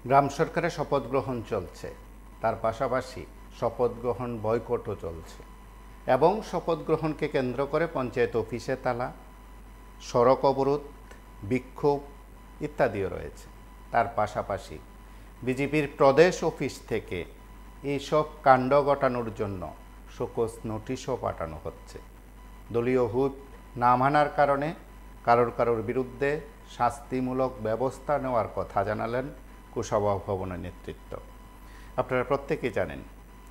গ্রাম সরকারের শপথ গ্রহণ চলছে, তার পাশাপাশি শপথ গ্রহণ বয়কটও চলছে এবং শপথ গ্রহণকে কেন্দ্র করে পঞ্চায়েত অফিসে তালা, সড়ক অবরোধ, বিক্ষোভ ইত্যাদিও রয়েছে। তার পাশাপাশি বিজেপির প্রদেশ অফিস থেকে এইসব কাণ্ড ঘটানোর জন্য শোকজ নোটিশও পাঠানো হচ্ছে। দলীয় হুইপ না মানার কারণে কারোর বিরুদ্ধে শাস্তিমূলক ব্যবস্থা নেওয়ার কথা জানালেন কুশাওয়া ভবনের নেতৃত্ব। আপনারা প্রত্যেকেই জানেন,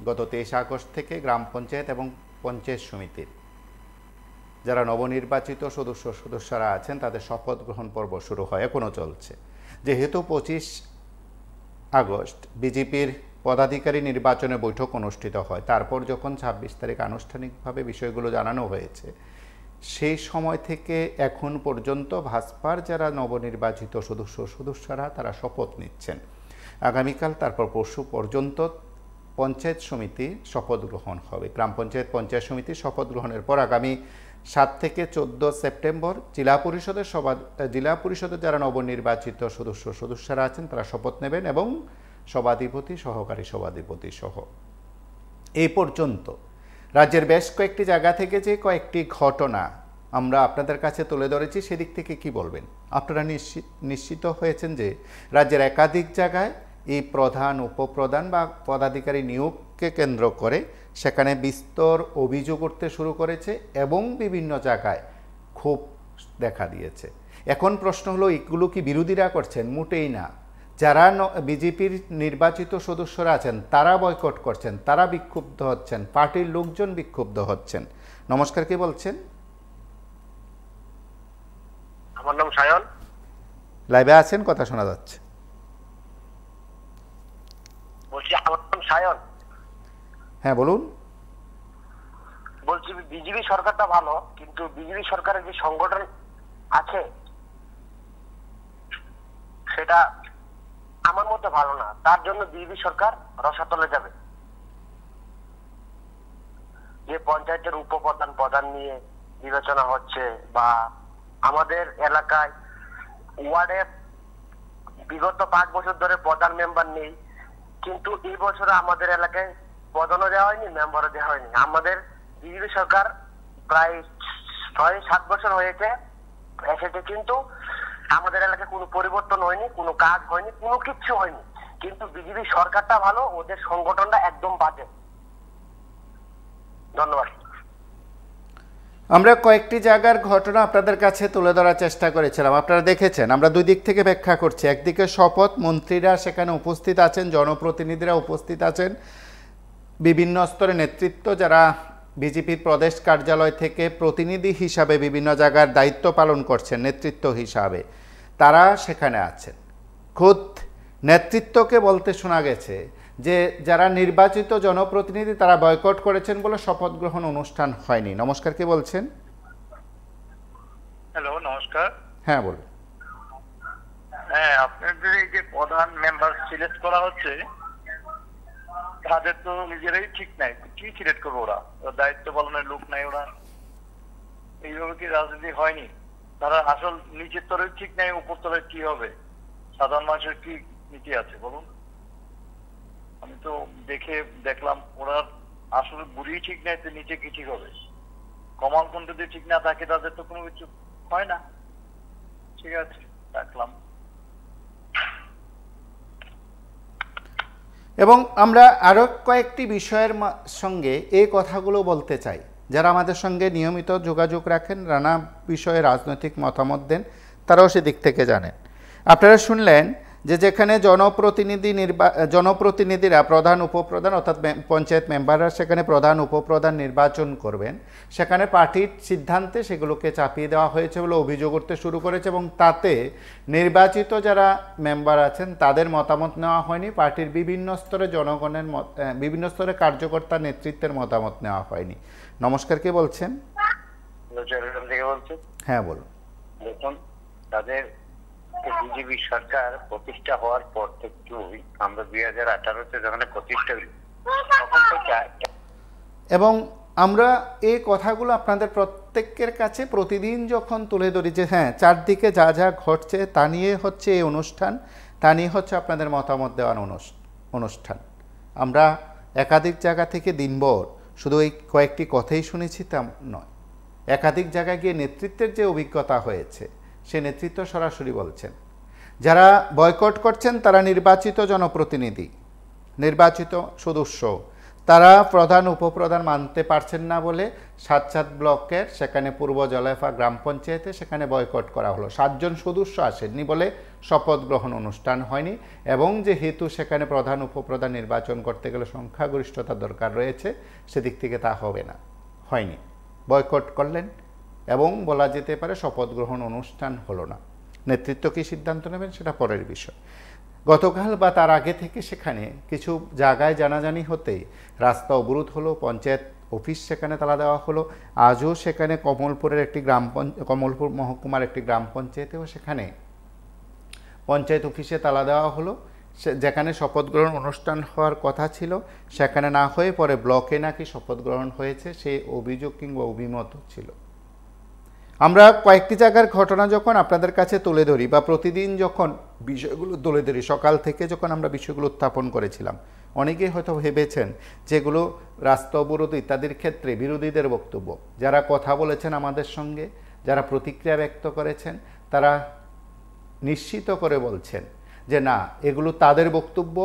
গত 23 আগস্ট থেকে গ্রাম পঞ্চায়েত এবং পঞ্চায়েত সমিতির যারা নবনির্বাচিত সদস্যরা আছেন তাদের শপথ গ্রহণ পর্ব শুরু হয়, এখনও চলছে। যেহেতু 25 আগস্ট বিজেপির পদাধিকারী নির্বাচনের বৈঠক অনুষ্ঠিত হয়, তারপর যখন 26 তারিখ আনুষ্ঠানিকভাবে বিষয়গুলো জানানো হয়েছে, সেই সময় থেকে এখন পর্যন্ত ভাজপার যারা নবনির্বাচিত সদস্যরা তারা শপথ নিচ্ছেন। আগামীকাল তারপর পরশু পর্যন্ত পঞ্চায়েত সমিতি শপথ গ্রহণ হবে। গ্রাম পঞ্চায়েত সমিতি শপথ গ্রহণের পর আগামী 7 থেকে 14 সেপ্টেম্বর জেলা পরিষদের যারা নবনির্বাচিত সদস্যরা আছেন তারা শপথ নেবেন এবং সভাধিপতি, সহকারী সভাধিপতি সহ। এই পর্যন্ত রাজ্যের বেশ কয়েকটি জায়গা থেকে যে কয়েকটি ঘটনা আমরা আপনাদের কাছে তুলে ধরেছি, সেদিক থেকে কি বলবেন? আপনারা নিশ্চিত হয়েছেন যে রাজ্যের একাধিক জায়গায় এই প্রধান, উপপ্রধান বা পদাধিকারী নিয়োগকে কেন্দ্র করে সেখানে বিস্তর অভিযোগ করতে শুরু করেছে এবং বিভিন্ন জায়গায় ক্ষোভ দেখা দিয়েছে। এখন প্রশ্ন হলো, এগুলো কি বিরোধীরা করছেন? মোটেই না। যারা বিজেপির নির্বাচিত সদস্যরা আছেন তারা বয়কট করছেন, তারা বিক্ষুব্ধ হচ্ছেন, পার্টির লোকজন বিক্ষুব্ধ হচ্ছেন। নমস্কার, কে বলছেন? আমার নাম সায়ন। লাইভে আছেন, কথা শোনা যাচ্ছে। বলছি আমার নাম সায়ন। হ্যাঁ বলুন। বলছি বিজেপি সরকারটা ভালো, কিন্তু বিজেপি সরকারের যে সংগঠন আছে সেটা আমার মতে ভালো না। তার জন্য বিজেপি সরকার রসাতলে যাবে। যে পঞ্চায়েতের উপপ্রধান, প্রধান নিয়ে বিবেচনা হচ্ছে, বা আমাদের এলাকায় ওয়ার্ডে বিগত 5 বছর ধরে প্রধান মেম্বার নেই, কিন্তু এই বছর আমাদের এলাকায় প্রধানও দেওয়া হয়নি, মেম্বারও দেওয়া হয়নি। আমাদের বিজেপি সরকার প্রায় 6-7 বছর হয়েছে এসেছে, কিন্তু আমাদের এলাকায় কোনো পরিবর্তন হয়নি, কোনো কাজ হয়নি, কোনো কিচ্ছু হয়নি। কিন্তু বিজেপি সরকারটা ভালো, ওদের সংগঠনটা একদম বাজে। ধন্যবাদ। আমরা কয়েকটি জায়গার ঘটনা আপনাদের কাছে তুলে ধরার চেষ্টা করেছিলাম, আপনারা দেখেছেন। আমরা দুই দিক থেকে ব্যাখ্যা করছি। একদিকে শপথ, মন্ত্রীরা সেখানে উপস্থিত আছেন, জনপ্রতিনিধিরা উপস্থিত আছেন, বিভিন্ন স্তরে নেতৃত্ব যারা বিজেপির প্রদেশ কার্যালয় থেকে প্রতিনিধি হিসাবে বিভিন্ন জায়গার দায়িত্ব পালন করছেন, নেতৃত্ব হিসাবে তারা সেখানে আছেন। খোদ নেতৃত্বকে বলতে শোনা গেছে যে যারা নির্বাচিত জনপ্রতিনিধি তারা বয়কট করেছেন বলে শপথ গ্রহণ অনুষ্ঠান হয়নি। নমস্কার, কে বলছেন? হ্যালো, নমস্কার। হ্যাঁ বলুন। হ্যাঁ, আপনাদের এই যে প্রধান মেম্বার সিলেক্ট করা হচ্ছে, তাদের তো নিজেরাই ঠিক নাই, কি সিলেক্ট করবো? ওরা দায়িত্ব পালনের লোক নাই, ওরা এইভাবে কি রাজনীতি হয়নি? তারা আসল নিচের তরে ঠিক নাই, উপর তলে কি হবে? সাধারণ মানুষের কি নীতি আছে বলুন? আমি তো দেখলাম ওরা আসলে বুড়ি ঠিক নাই, তো নিচে কি ঠিক হবে? কমাল কোন যদি ঠিক না থাকে তাদের তো কোনো কিছু হয় না। ঠিক আছে, রাখলাম। এবং আমরা আরও কয়েকটি বিষয়ের সঙ্গে এই কথাগুলো বলতে চাই। যারা আমাদের সঙ্গে নিয়মিত যোগাযোগ রাখেন, নানা বিষয়ে রাজনৈতিক মতামত দেন, তারাও সেদিক থেকে জানেন। আপনারা শুনলেন যে যেখানে জনপ্রতিনিধিরা প্রধান, উপপ্রধান অর্থাৎ পঞ্চায়েত মেম্বাররা সেখানে প্রধান, উপপ্রধান নির্বাচন করবেন, সেখানে পার্টির সিদ্ধান্তে সেগুলোকে চাপিয়ে দেওয়া হয়েছে বলে অভিযোগ করতে শুরু করেছে এবং তাতে নির্বাচিত যারা মেম্বার আছেন তাদের মতামত নেওয়া হয়নি, পার্টির বিভিন্ন স্তরে জনগণের বিভিন্ন স্তরে কার্যকর্তা নেতৃত্বের মতামত নেওয়া হয়নি। নমস্কার, কে বলছেন? হ্যাঁ বলুন। দেখুন, তাদের বিজেপি সরকার প্রতিষ্ঠা হওয়ার পর থেকেই আমরা 2018-তে যখন প্রতিষ্ঠা হই তখন থেকে, এবং আমরা এই কথাগুলো আপনাদের প্রত্যেকের কাছে প্রতিদিন যখন তুলে ধরি যে হ্যাঁ চারদিকে যা যা ঘটছে তা নিয়ে হচ্ছে এই অনুষ্ঠান, তা নিয়ে হচ্ছে আপনাদের মতামত দেওয়ার অনুষ্ঠান। আমরা একাধিক জায়গা থেকে দিনভর শুধু এই কয়েকটি কথাই শুনেছি তা নয়, একাধিক জায়গায় গিয়ে নেতৃত্বের যে অভিজ্ঞতা হয়েছে সে নেতৃত্ব সরাসরি বলছেন যারা বয়কট করছেন তারা নির্বাচিত জনপ্রতিনিধি, নির্বাচিত সদস্য, তারা প্রধান উপপ্রধান মানতে পারছেন না বলে সাতচাঁদ ব্লকের সেখানে পূর্ব জলেফা গ্রাম পঞ্চায়েতে সেখানে বয়কট করা হলো। 7 জন সদস্য আসেননি বলে শপথ গ্রহণ অনুষ্ঠান হয়নি, এবং যেহেতু সেখানে প্রধান উপপ্রধান নির্বাচন করতে গেলে সংখ্যাগরিষ্ঠতা দরকার রয়েছে সেদিক থেকে তা হবে না, হয়নি, বয়কট করলেন এবং বলা যেতে পারে শপথ গ্রহণ অনুষ্ঠান হলো না। নেতৃত্ব কী সিদ্ধান্ত নেবেন সেটা পরের বিষয়। গতকাল বা তার আগে থেকে সেখানে কিছু জায়গায় জানাজানি হতেই রাস্তা অবরোধ হলো, পঞ্চায়েত অফিস সেখানে তালা দেওয়া হলো। আজও সেখানে কমলপুরের একটি কমলপুর মহকুমার একটি গ্রাম পঞ্চায়েতেও সেখানে পঞ্চায়েত অফিসে তালা দেওয়া হলো, যেখানে শপথ গ্রহণ অনুষ্ঠান হওয়ার কথা ছিল সেখানে না হয়ে পরে ব্লকে নাকি শপথ গ্রহণ হয়েছে সেই অভিযোগ কিংবা অভিমত ছিল। আমরা কয়েকটি জায়গার ঘটনা যখন আপনাদের কাছে তুলে ধরি বা প্রতিদিন যখন বিষয়গুলো তুলে ধরি, সকাল থেকে যখন আমরা বিষয়গুলো উত্থাপন করেছিলাম, অনেকেই হয়তো ভেবেছেন যেগুলো রাস্তা অবরোধ ইত্যাদির ক্ষেত্রে বিরোধীদের বক্তব্য। যারা কথা বলেছেন আমাদের সঙ্গে, যারা প্রতিক্রিয়া ব্যক্ত করেছেন, তারা নিশ্চিত করে বলছেন যে না, এগুলো তাদের বক্তব্য,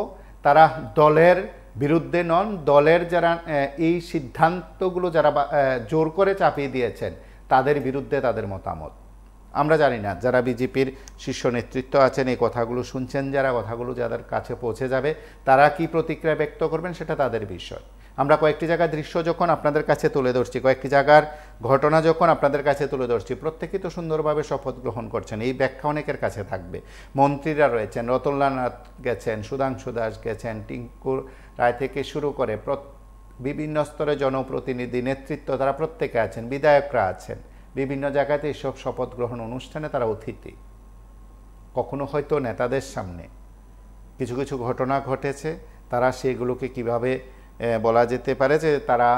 তারা দলের বিরুদ্ধে নন, দলের যারা এই সিদ্ধান্তগুলো যারা জোর করে চাপিয়ে দিয়েছেন তাদের বিরুদ্ধে তাদের মতামত। আমরা জানি না যারা বিজেপির শীর্ষ নেতৃত্ব আছেন এই কথাগুলো শুনছেন, যারা কথাগুলো যাদের কাছে পৌঁছে যাবে তারা কি প্রতিক্রিয়া ব্যক্ত করবেন সেটা তাদের বিষয়। আমরা কয়েকটি জায়গার দৃশ্য যখন আপনাদের কাছে তুলে ধরছি, কয়েকটি জায়গার ঘটনা যখন আপনাদের কাছে তুলে ধরছি, প্রত্যেকেই তো সুন্দরভাবে শপথ গ্রহণ করছেন, এই ব্যাখ্যা অনেকের কাছে থাকবে। মন্ত্রীরা রয়েছেন, রতনলাল নাথ গেছেন, সুধাংশু দাস গেছেন, টিঙ্কু রায় থেকে শুরু করে বিভিন্ন স্তরে জনপ্রতিনিধি নেতৃত্ব তারা প্রত্যেকে আছেন, বিধায়করা আছেন, বিভিন্ন জায়গাতে এসব শপথ গ্রহণ অনুষ্ঠানে তারা অতিথি। কখনো হয়তো নেতাদের সামনে কিছু কিছু ঘটনা ঘটেছে, তারা সেগুলোকে কিভাবে বলা যেতে পারে যে তারা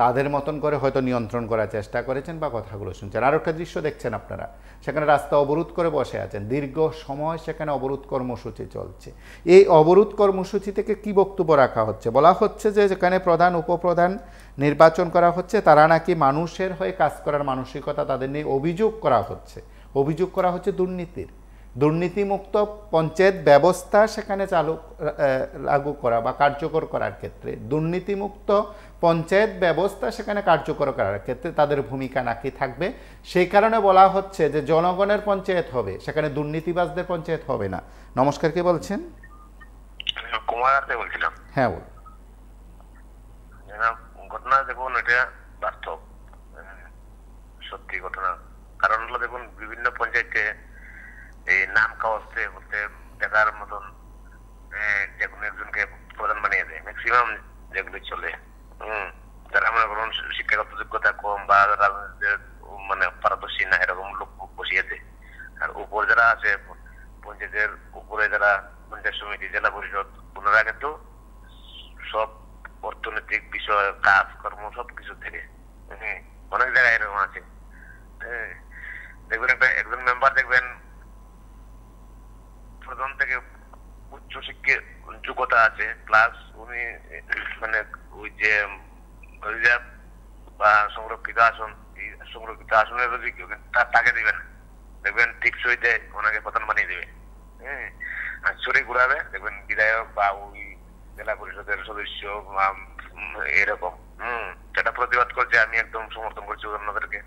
তাদের মতন করে হয়তো নিয়ন্ত্রণ করার চেষ্টা করেছেন বা কথাগুলো শুনছেন। আর একটা দৃশ্য দেখছেন আপনারা, সেখানে রাস্তা অবরোধ করে বসে আছেন, দীর্ঘ সময় সেখানে অবরোধ কর্মসূচি চলছে। এই অবরোধ কর্মসূচি থেকে কি বক্তব্য রাখা হচ্ছে? বলা হচ্ছে যে যেখানে প্রধান উপপ্রধান নির্বাচন করা হচ্ছে তারা নাকি মানুষের হয়ে কাজ করার মানসিকতা তাদের নিয়ে অভিযোগ করা হচ্ছে দুর্নীতির, দুর্নীতিমুক্ত পঞ্চায়েত ব্যবস্থা সেখানে লাগু করা বা কার্যকর করার ক্ষেত্রে, দুর্নীতিমুক্ত পঞ্চায়েত ব্যবস্থা সেখানে কার্যকর করার ক্ষেত্রে তাদের ভূমিকা নাকি থাকবে। সেই কারণে বলা হচ্ছে যে জনগণের পঞ্চায়েত হবে, সেখানে দুর্নীতিবাজদের পঞ্চায়েত হবে না। নমস্কার, কে বলছেন? কুমার বলছিলাম। হ্যাঁ বল। ঘটনা দেখুন, এটা বাস্তব সত্যি ঘটনা। কারণ হলো দেখুন, বিভিন্ন পঞ্চায়েতে এই নাম কাগজে হতে দেখার মতন যে কোনো একজনকে প্রধান বানিয়ে দেয়, ম্যাক্সিমাম যেগুলি চলে। যারা মনে করুন শিক্ষাগত যোগ্যতা কম বা মানে পারদর্শী না, এরকম লোক বসিয়ে দেয়। আর উপর যারা আছে পঞ্চায়েতের উপরে, যারা পঞ্চায়েত সমিতি, জেলা পরিষদ, ওনারা কিন্তু সব অর্থনৈতিক বিষয়, কাজকর্ম সবকিছু থেকে অনেক জায়গায় এরকম আছে। দেখবেন একজন মেম্বার দেখবেন প্রধান থেকে উচ্চ শিক্ষার যোগ্যতা আছে, প্লাস উনি মানে ওই যে রিজার্ভ বা সংরক্ষিত আসন, এই সংরক্ষিত আসনের যদি তাকে দিবেন, দেখবেন ঠিক সইতে ওনাকে প্রধান বানিয়ে দেবে। আর চুরি ঘুরাবে, দেখবেন বিধায়ক বা ওই জেলা পরিষদের সদস্য এরকম। যেটা প্রতিবাদ করছে, আমি একদম সমর্থন করছি ওনাদেরকে।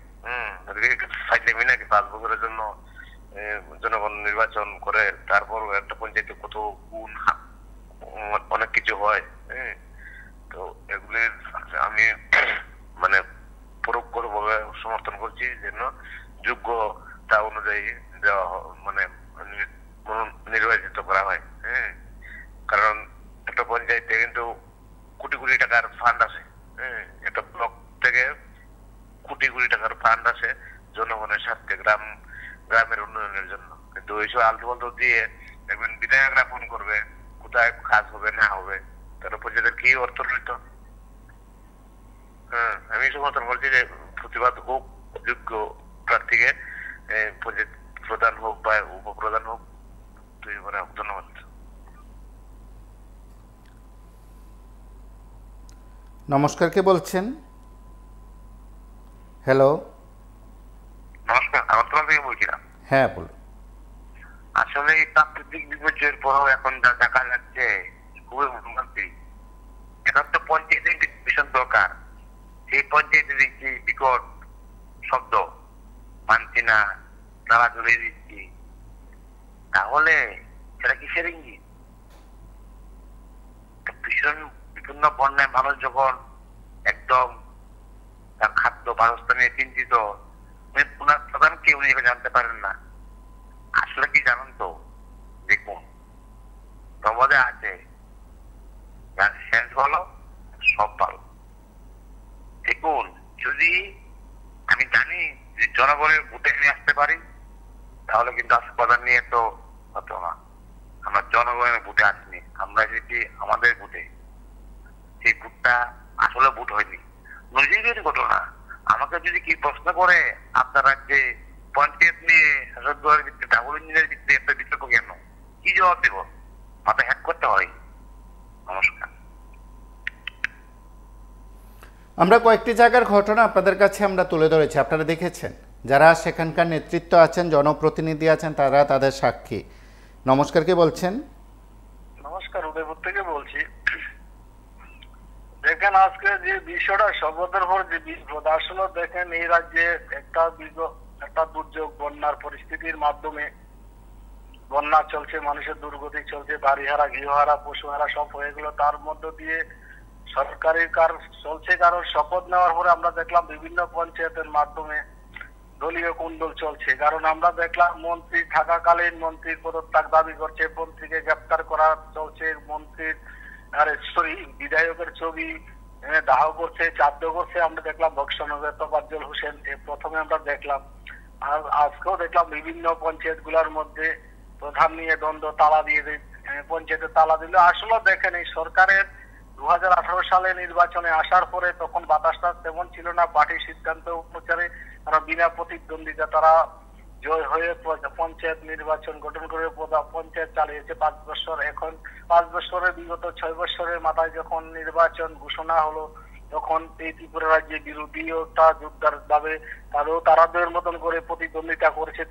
ফাইজলামি নাকি 5 বছরের জন্য জনগণ নির্বাচন করে, তারপর একটা পঞ্চায়েতে কত গুণ অনেক কিছু হয়। তো এগুলির আমি মানে পরোক্ষভাবে সমর্থন করছি, যেন যোগ্যতা অনুযায়ী দেওয়া মানে নির্বাচিত করা হয়। কারণ একটা পঞ্চায়েতে কিন্তু কোটি কোটি টাকার ফান্ড আছে, একটা ব্লক থেকে কোটি কোটি টাকার ফান্ড আছে জনগণের স্বার্থে, গ্রামের উন্নয়নের জন্য। কিন্তু এইসব আলতু ফালতু দিয়ে দেখবেন বিধায়করা ফোন করবে, কোথায় কাজ হবে না হবে, তার পঞ্চায়েতের কি অর্থ রইত। আমি সমর্থন করছি যে প্রতিবাদ হোক, যোগ্য প্রার্থীকে পঞ্চায়েত প্রধান হোক বা উপপ্রধান হোক, তৈরি করা। ধন্যবাদ। নমস্কার, কে বলছেন? হ্যালো, নমস্কার, আগরতলা থেকে বলছিলাম। হ্যাঁ বলুন। আসলে এই প্রাকৃতিক বিপর্যয়ের পরেও এখন যা দেখা যাচ্ছে খুবই মর্মান্তিক। এখন তো পঞ্চায়েতের ভীষণ দরকার। সেই পঞ্চায়েতে দেখছি বিকট শব্দ, মানছি না, নালা ঝুলিয়ে দিচ্ছি। তাহলে সেটা কিসের ইঙ্গিত? ভীষণ বিভিন্ন বন্যায় মানুষ যখন একদম তার খাদ্য বাসস্থান নিয়ে চিন্তিত, ওনার প্রধান কেউ নিজেকে জানতে পারেন না। আসলে কি জানেন তো, দেখুন প্রবাদে আছে, যার শেষ ভালো সব ভালো। দেখুন, যদি আমি জানি যে জনগণের ভোটে নিয়ে আসতে পারি, তাহলে কিন্তু আজকে প্রধান নিয়ে তো হতো না। আমরা জনগণের ভোটে আসিনি, আমরা যদি আমাদের ভোটে, সেই ভোটটা আসলে ভোট হয়নি, নজির ঘটনা। আমাকে যদি কি প্রশ্ন করে আপনার রাজ্যে পঞ্চায়েত নিয়ে শাসকগৃহের ভিত্তিতে, ডাবল ইঞ্জিনের ভিত্তিতে একটা বিতর্ক কেন, কি জবাব দেব? মাথা হ্যাক করতে হয়। নমস্কার। আমরা কয়েকটি জায়গার ঘটনা আপনাদের কাছে আমরা তুলে ধরেছি, আপনারা দেখেছেন। যারা সেখানকার নেতৃত্ব আছেন, জনপ্রতিনিধি আছেন, তারা তাদের সাক্ষী। নমস্কার, কে বলছেন? নমস্কার, উদয়পুর থেকে বলছি। দেখেন, আজকে যে বিষয়টা শপথের পর যে বিপদ, আসলে দেখেন এই রাজ্যে একটা দুর্যোগ, বন্যার পরিস্থিতির মাধ্যমে বন্যা চলছে, মানুষের দুর্গতি চলছে, বাড়িহারা, গৃহহারা, পশুহারা সব হয়ে গেল। তার মধ্য দিয়ে সরকারি কাজ চলছে। কারণ শপথ নেওয়ার পরে আমরা দেখলাম বিভিন্ন পঞ্চায়েতের মাধ্যমে দলীয় কুন্দল চলছে। কারণ আমরা দেখলাম মন্ত্রী থাকাকালীন মন্ত্রীর পদত্যাগ দাবি করছে, মন্ত্রীকে গ্রেপ্তার করা চলছে, মন্ত্রীর বিধায়কের ছবি দাহ করছে, চাদ্য করছে। আমরা দেখলাম বক্সনগর তোফাজ্জল হোসেন প্রথমে আমরা দেখলাম, আর আজকেও দেখলাম বিভিন্ন পঞ্চায়েত গুলার মধ্যে প্রধান নিয়ে দ্বন্দ্ব, তালা দিয়ে পঞ্চায়েতে তালা দিল। আসলে দেখেন, এই সরকারের 2018 সালে নির্বাচনে আসার পরে তখন বাতাসটা তেমন ছিল না। পার্টির সিদ্ধান্ত অনুসারে তারা বিনা প্রতিদ্বন্দ্বিতা তারা জয় হয়ে পঞ্চায়েত নির্বাচন গঠন করে পঞ্চায়েত চালিয়েছে 5 বছর। এখন 5 বছরের বিগত 6 বছরের মাথায় যখন নির্বাচন ঘোষণা হলো, তখন এই ত্রিপুরা রাজ্যে বিরোধীটা যোদ্ধার ভাবে তারাদের মতন করে প্রতিদ্বন্দ্বিতা করেছে।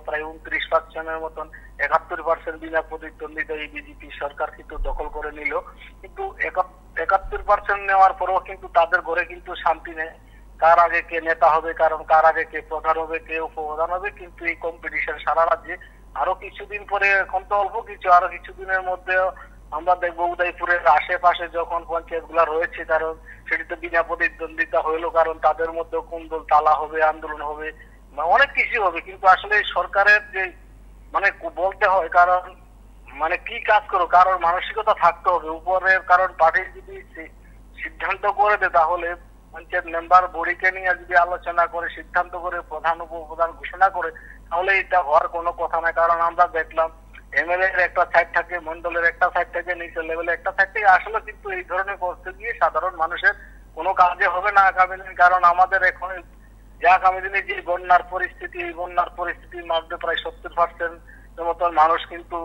প্রায় 29% মতন, 71% বিনা প্রতিদ্বন্দ্বিতা এই বিজেপি সরকার কিন্তু দখল করে নিল। কিন্তু 71% নেওয়ার পরেও কিন্তু তাদের ঘরে কিন্তু শান্তি নেই। কার আগে কে নেতা হবে, কারণ কার আগে কে প্রধান হবে, কে উপপ্রধান হবে। কিন্তু এই কম্পিটিশন সারা রাজ্যে। আরো কিছুদিন পরে, এখন তো অল্প কিছু, আরো কিছুদিনের মধ্যে আমরা দেখবো উদয়পুরের আশেপাশে যখন পঞ্চায়েত গুলা রয়েছে, কারণ সেটি তো বিনা প্রতিদ্বন্দ্বিতা হইলো, কারণ তাদের মধ্যে কুন্দল, তালা হবে, আন্দোলন হবে, অনেক কিছু হবে। কিন্তু আসলে সরকারের যে বলতে হয়, কারণ কি কাজ করো, কারণ মানসিকতা থাকতে হবে উপরের। কারণ পার্টি যদি সিদ্ধান্ত করে দেয়, তাহলে পঞ্চায়েত মেম্বার বডিকে নিয়ে যদি আলোচনা করে সিদ্ধান্ত করে প্রধান উপপ্রধান ঘোষণা করে, তাহলে এটা হওয়ার কোনো কথা নাই। কারণ আমরা দেখলাম এমএলএ এর একটা সাইড থাকে, মন্ডলের একটা সাইড থাকে, নিচের লেভেলে একটা সাইড থাকে। আসলে কিন্তু এই ধরনের করতে গিয়ে সাধারণ মানুষের কোনো কাজে হবে না আগামী দিন। কারণ আমাদের এখন যে আগামী দিনে যে বন্যার পরিস্থিতি, এই বন্যার পরিস্থিতির মধ্যে প্রায় 70% মতন মানুষ কিন্তু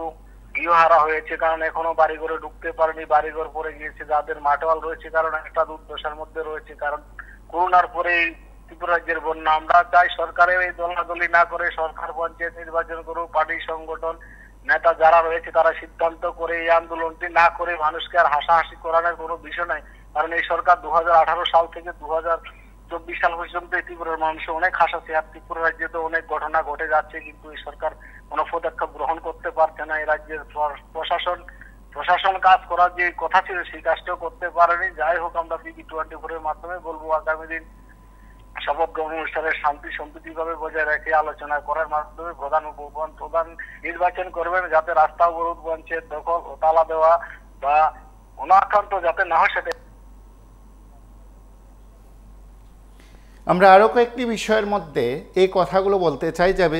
গৃহহারা হয়েছে। কারণ এখনো বাড়িঘরে ঢুকতে পারেনি, বাড়িঘর পড়ে গিয়েছে, যাদের মাঠওয়াল রয়েছে, কারণ একটা দুর্দশার মধ্যে রয়েছে। কারণ করোনার পরে ত্রিপুরা রাজ্যের বন্যা। আমরা চাই সরকারের এই দলাদলি না করে সরকার পঞ্চায়েত নির্বাচন করুক, পার্টি সংগঠন নেতা যারা রয়েছে তারা সিদ্ধান্ত করে এই আন্দোলনটি না করে মানুষকে আর হাসাহাসি করানোর কোনো বিষয় নাই। কারণ এই সরকার 2018 সাল থেকে 2024 সাল পর্যন্ত ত্রিপুরার মানুষের অনেক হাসাছে। আর ত্রিপুরা রাজ্যে তো অনেক ঘটনা ঘটে যাচ্ছে, কিন্তু এই সরকার কোনো পদক্ষেপ গ্রহণ করতে পারছে না। এই রাজ্যের প্রশাসন কাজ করার যে কথা ছিল সেই কাজটাও করতে পারেনি। যাই হোক, আমরা BB24 এর মাধ্যমে বলবো আগামী দিন শপথ গ্রহণ অনুষ্ঠানের শান্তি সম্প্রীতি ভাবে বজায় রেখে আলোচনা করার মাধ্যমে প্রধান নির্বাচন করবেন, যাতে রাস্তা অবরোধ, পঞ্চায়েত দখল ও তালা দেওয়া বা অনাকান্ত যাতে না হয় সেটা। আমরা আরও কয়েকটি বিষয়ের মধ্যে এই কথাগুলো বলতে চাই, যাবে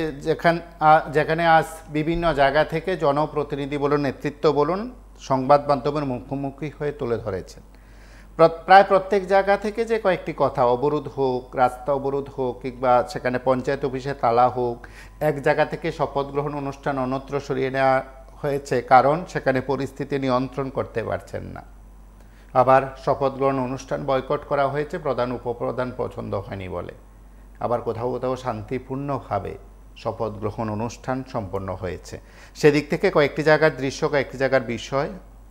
যেখানে আজ বিভিন্ন জায়গা থেকে জনপ্রতিনিধি বলুন, নেতৃত্ব বলুন, সংবাদ মাধ্যমের মুখোমুখি হয়ে তুলে ধরেছেন। প্রায় প্রত্যেক জায়গা থেকে যে কয়েকটি কথা, অবরোধ হোক, রাস্তা অবরোধ হোক, কিংবা সেখানে পঞ্চায়েত অফিসে তালা হোক, এক জায়গা থেকে শপথ গ্রহণ অনুষ্ঠান অন্যত্র সরিয়ে নেওয়া হয়েছে, কারণ সেখানে পরিস্থিতি নিয়ন্ত্রণ করতে পারছেন না। আবার শপথ গ্রহণ অনুষ্ঠান বয়কট করা হয়েছে প্রধান উপপ্রধান পছন্দ হয়নি বলে। আবার কোথাও কোথাও শান্তিপূর্ণভাবে শপথ গ্রহণ অনুষ্ঠান সম্পন্ন হয়েছে। সেদিক থেকে কয়েকটি জায়গার দৃশ্য, কয়েকটি জায়গার বিষয়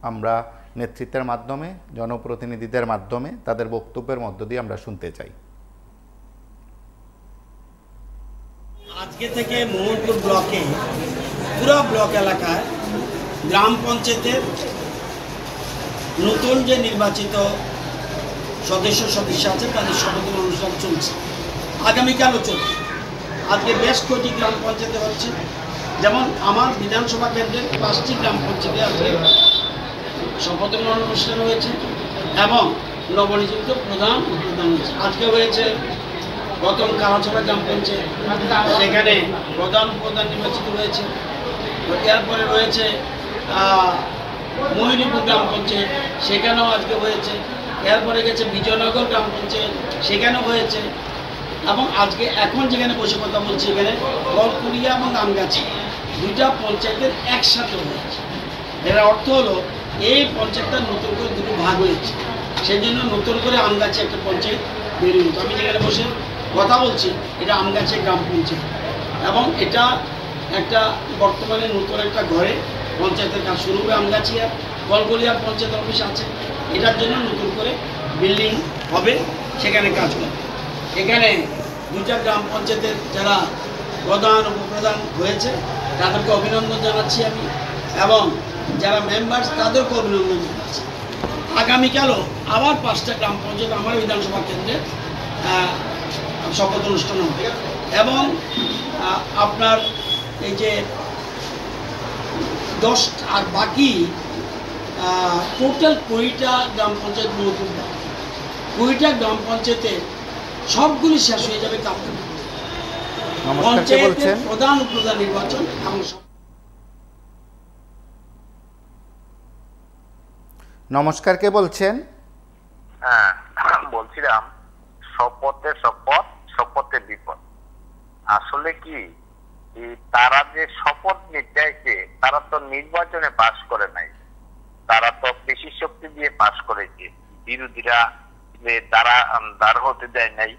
আমরা নেতৃত্বের মাধ্যমে, জনপ্রতিনিধিদের মাধ্যমে, তাদের বক্তব্যের মধ্য দিয়ে আমরা শুনতে চাই। আজকে থেকে মোহনপুর ব্লকে পুরো ব্লক এলাকায় গ্রাম পঞ্চায়েতের নতুন যে নির্বাচিত সদস্য আছে তাদের শপথ অনুষ্ঠান চলছে, আগামীকালও চলছে। আজকে বেশ কয়েকটি গ্রাম পঞ্চায়েতে হচ্ছে, যেমন আমার বিধানসভা কেন্দ্রের 5টি গ্রাম পঞ্চায়েতে আজকে শপথ গ্রহণ অনুষ্ঠান হয়েছে এবং নবনিযুক্ত প্রধান উপপ্রধান হয়েছে। আজকে হয়েছে প্রথম কালাছড়া গ্রাম পঞ্চায়েত, সেখানে প্রধান উপপ্রধান নির্বাচিত হয়েছে। এরপরে রয়েছে মোহিনীপুর গ্রাম পঞ্চায়েত, সেখানেও আজকে হয়েছে। এরপরে গেছে বিজয়নগর গ্রাম পঞ্চায়েত, সেখানেও হয়েছে। এবং আজকে এখন যেখানে বসে কথা বলছি, এখানে গলকুড়িয়া এবং আমগাছি দুইটা পঞ্চায়েতের একসাথে হয়েছে। এর অর্থ হলো এই পঞ্চায়েতটা নতুন করে দুটো ভাগ হয়েছে, সেই জন্য নতুন করে আমগাছি একটা পঞ্চায়েত বেরিয়ে হতো। আমি যেখানে বসে কথা বলছি এটা আমগাছি গ্রাম পঞ্চায়েত, এবং এটা একটা বর্তমানে নতুন একটা ঘরে পঞ্চায়েতের কাজ শুরু হবে। আমগাছিয়া গলগলিয়া পঞ্চায়েত অফিস আছে, এটার জন্য নতুন করে বিল্ডিং হবে, সেখানে কাজ করবে। এখানে দুইটা গ্রাম পঞ্চায়েতের যারা প্রধান উপপ্রধান হয়েছে তাদেরকে অভিনন্দন জানাচ্ছি আমি, এবং যারা মেম্বার্স তাদেরকে অভিনন্দন জানাচ্ছি। আগামীকালও আবার 5টা গ্রাম পঞ্চায়েত আমার বিধানসভা কেন্দ্রে শপথ অনুষ্ঠান হবে, এবং আপনার এই যে 10 আর বাকি টোটাল 20টা গ্রাম পঞ্চায়েত, 20টা গ্রাম পঞ্চায়েতে সবগুলি শেষ হয়ে যাবে কালকে। পঞ্চায়েতের প্রধান উপপ্রধান নির্বাচন এবং নমস্কার, কে বলছেন? হ্যাঁ, বলছিলাম শপথের শপথ, শপথের বিপদ। আসলে কি তারা যে শপথ নিতে, তারা তো নির্বাচনে পাশ করে নাই, তারা তো পেশি শক্তি দিয়ে পাশ করেছে। বিরোধীরা তারা দাঁড় হতে দেয় নাই।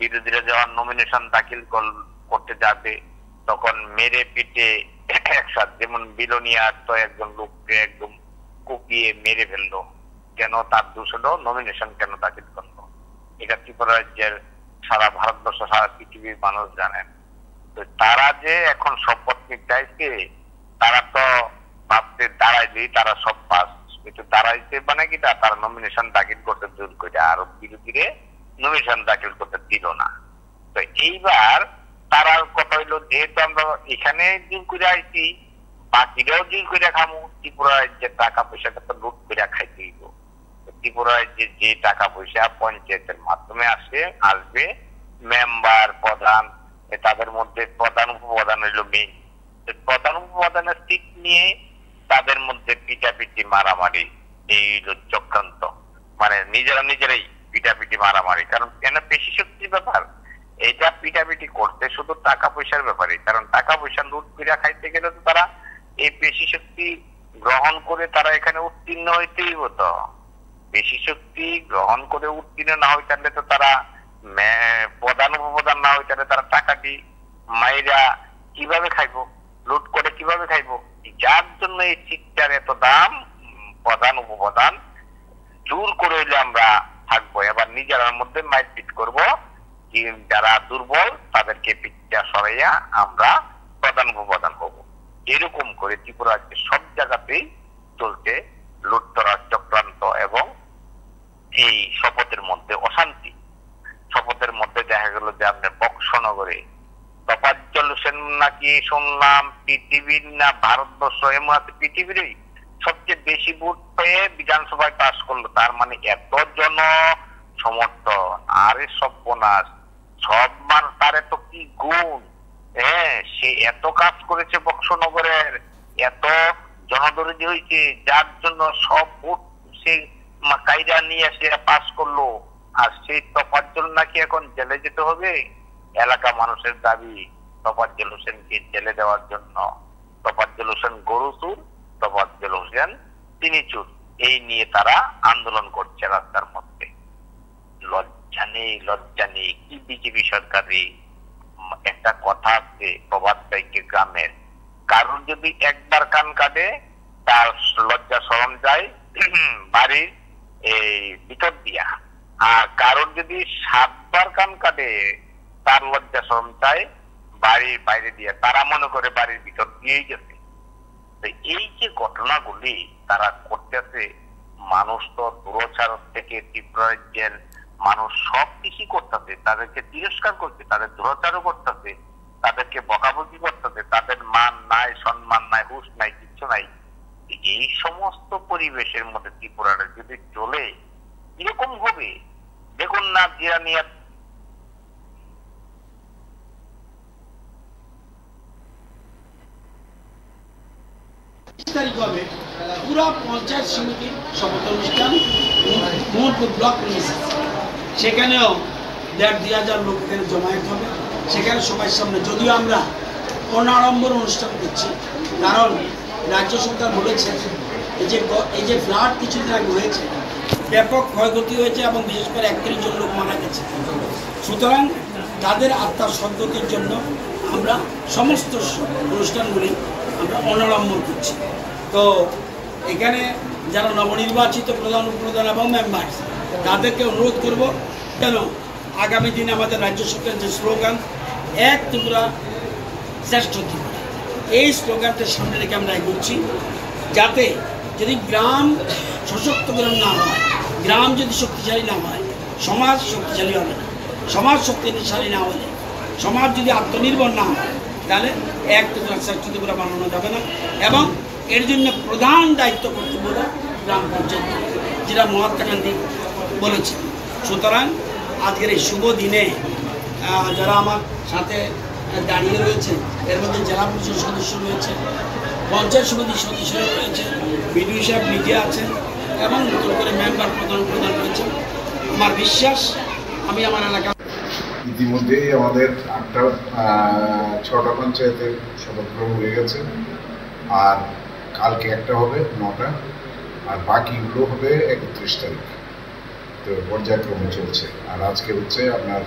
বিরোধীরা যখন নমিনেশন দাখিল করতে যাবে তখন মেরে পিটে একসাথে, যেমন বিলোনিয়া তো একজন লোককে একদম কুপিয়ে মেরে ফেললো। কেন? তার দোষ হলো নমিনেশন কেন দাখিল করলো। এটা ত্রিপুরা রাজ্যের সারা ভারতবর্ষ, সারা পৃথিবীর মানুষ জানেন। তো তারা যে এখন শপথ নিতে, তারা তো ভাবতে দাঁড়াইলেই তারা সব পাস, কিন্তু দাঁড়াইতে মানে কি তারা নমিনেশন দাখিল করতে জোর করে, আর বিরোধীরে নমিনেশন দাখিল করতে দিল না। তো এইবার তারা কথা হইলো, যেহেতু আমরা এখানে ডিল করে আইছি, বাকিরাও ডিল করে খামু। ত্রিপুরা রাজ্যের টাকা পয়সাটা তো লুট করে খাইতে হইব। ত্রিপুরা রাজ্যের যে টাকা পয়সা পঞ্চায়েতের মাধ্যমে আসবে মেম্বার, প্রধান, তাদের মধ্যে প্রধান উপপ্রধান হইল মেইন। প্রধান উপপ্রধানের সিট নিয়ে তাদের মধ্যে পিটাপিটি মারামারি, এই হইল চক্রান্ত। মানে নিজেরাই পিটাপিটি মারামারি, কারণ কেন? পেশি শক্তির ব্যাপার। এটা পিটাপিটি করতে শুধু টাকা পয়সার ব্যাপারে, কারণ টাকা পয়সা লুট করে খাইতে গেলে তো তারা এই পেশি শক্তি গ্রহণ করে তারা এখানে উত্তীর্ণ হইতেই হতো। পেশি শক্তি গ্রহণ করে উত্তীর্ণ না হইতে তো তারা প্রধান উপপ্রধান না হইতে তারা টাকাটি মাইরা কিভাবে খাইবো, লুট করে কিভাবে খাইবো? যার জন্য এই চিৎকার এত দাম। প্রধান উপপ্রধান জোর করে হইলে আমরা থাকবো, এবার নিজের মধ্যে মারপিট করবো। যারা দুর্বল তাদেরকে পিঠটা সরাইয়া আমরা প্রধান উপপ্রধান হবো। এরকম করে ত্রিপুরা সব জায়গাতেই চলছে লুটতরা চক্রান্ত, এবং এই শপথের মধ্যে অশান্তি। শপথের মধ্যে দেখা গেল যে আপনার বক্সনগরে তফাজ্জল হোসেন নাকি শুনলাম পৃথিবীর না ভারতবর্ষ এমন আছে পৃথিবীরই সবচেয়ে বেশি ভোট পেয়ে বিধানসভায় পাশ করলো। তার মানে এত জন সমর্থন, আরে সর্বনাশ, সব মান তার এত কি গুণ। হ্যাঁ, সে এত কাজ করেছে বক্সনগরের, এত জনদরদি হয়েছে, যার জন্য সব ভোট সে কায়দা নিয়ে সে পাস করলো। আর সেই তফাজ্জল নাকি এখন জেলে যেতে হবে। এলাকা মানুষের দাবি তফাজ্জল হোসেনকে জেলে দেওয়ার জন্য। তফাজ্জল হোসেন গরু চুর, তোফাজ্জল হোসেন তিনি চুর, এই নিয়ে তারা আন্দোলন করছে রাস্তার মধ্যে। লজ্জা নেই কি বিজেপি সরকারে? একটা কথা আছে প্রবাদ বাক্যে গ্রামের, কারণ যদি একবার কান কাটে তার লজ্জা শরম যায় বাড়ির এই ভিতর দিয়া, আর কারণ যদি 7 বার কান কাটে তার লজ্জা শরম চায় বাড়ির বাইরে দিয়ে, তারা মনে করে বাড়ির ভিতর দিয়েই গেছে। এই যে ঘটনাগুলি তারা করতেছে, মানুষ তো দুরাচার থেকে ত্রিপুরা রাজ্যের মানুষ সব কিছু করতেছে, তাদেরকে তিরস্কার করছে, তাদের দুরাচারও করতেছে, তাদেরকে বকাবকি করতেছে, তাদের মান নাই, সম্মান নাই, হুঁশ নাই, কিচ্ছু নাই। এই সমস্ত পরিবেশের মধ্যে ত্রিপুরাটা যদি চলে কিরকম হবে দেখুন না। জিরানিয়া তারিখ হবে পুরা পঞ্চায়েত সমিতির শপথ অনুষ্ঠান মোহনপুর ব্লক প্রেমিসেস। সেখানেও 1,500-2,000 লোক এখানে জমায়েত হবে। সেখানে সবার সামনে, যদিও আমরা অনাড়ম্বর অনুষ্ঠান করছি, কারণ রাজ্য সরকার বলেছে এই যে ফ্লাড কিছুদিন আগে হয়েছে, ব্যাপক ক্ষয়ক্ষতি হয়েছে এবং বিশেষ করে 31 জন লোক মারা গেছে। সুতরাং তাদের আত্মার সদ্গতির জন্য আমরা সমস্ত অনুষ্ঠানগুলি আমরা অনাড়ম্বর করছি। তো এখানে যারা নবনির্বাচিত প্রধান উপপ্রধান এবং মেম্বার, তাদেরকে অনুরোধ করব কেন আগামী দিনে আমাদের রাজ্য সরকারের যে স্লোগান এক ত্রিপুরা শ্রেষ্ঠ ত্রিপুরা, এই স্লোগানটা সামনে রেখে আমরা এগোচ্ছি, যাতে যদি গ্রাম সশক্তকরণ না হয়, গ্রাম যদি শক্তিশালী না হয়, সমাজ শক্তিশালী হবে না। সমাজ শক্তিশালী না হলে, সমাজ যদি আত্মনির্ভর না হয়, তাহলে এক ত্রিপুরা শ্রেষ্ঠ ত্রিপুরা বানানো যাবে না। এবং এর জন্য প্রধান দায়িত্ব কর্তব্য হল গ্রাম পঞ্চায়েত, যেটা মহাত্মা গান্ধী বলেছেন। সুতরাং আজকের এই শুভ দিনে যারা আমার সাথে দাঁড়িয়ে রয়েছে, এর মধ্যে জেলা পরিষদ সদস্য রয়েছে, পঞ্চায়েত সমিতির সদস্য রয়েছে, বিডিও সাহেব নিজে আছেন এবং নতুন করে মেম্বার প্রধান রয়েছেন। আমার বিশ্বাস আমি আমার এলাকা ইতিমধ্যেই আমাদের 6টা পঞ্চায়েতের শপথ গ্রহণ হয়ে গেছে, আর কালকে একটা হবে 9টা, আর বাকিগুলো হবে 31 তারিখ। তো পর্যায়ক্রমে চলছে। আর আজকে হচ্ছে আপনার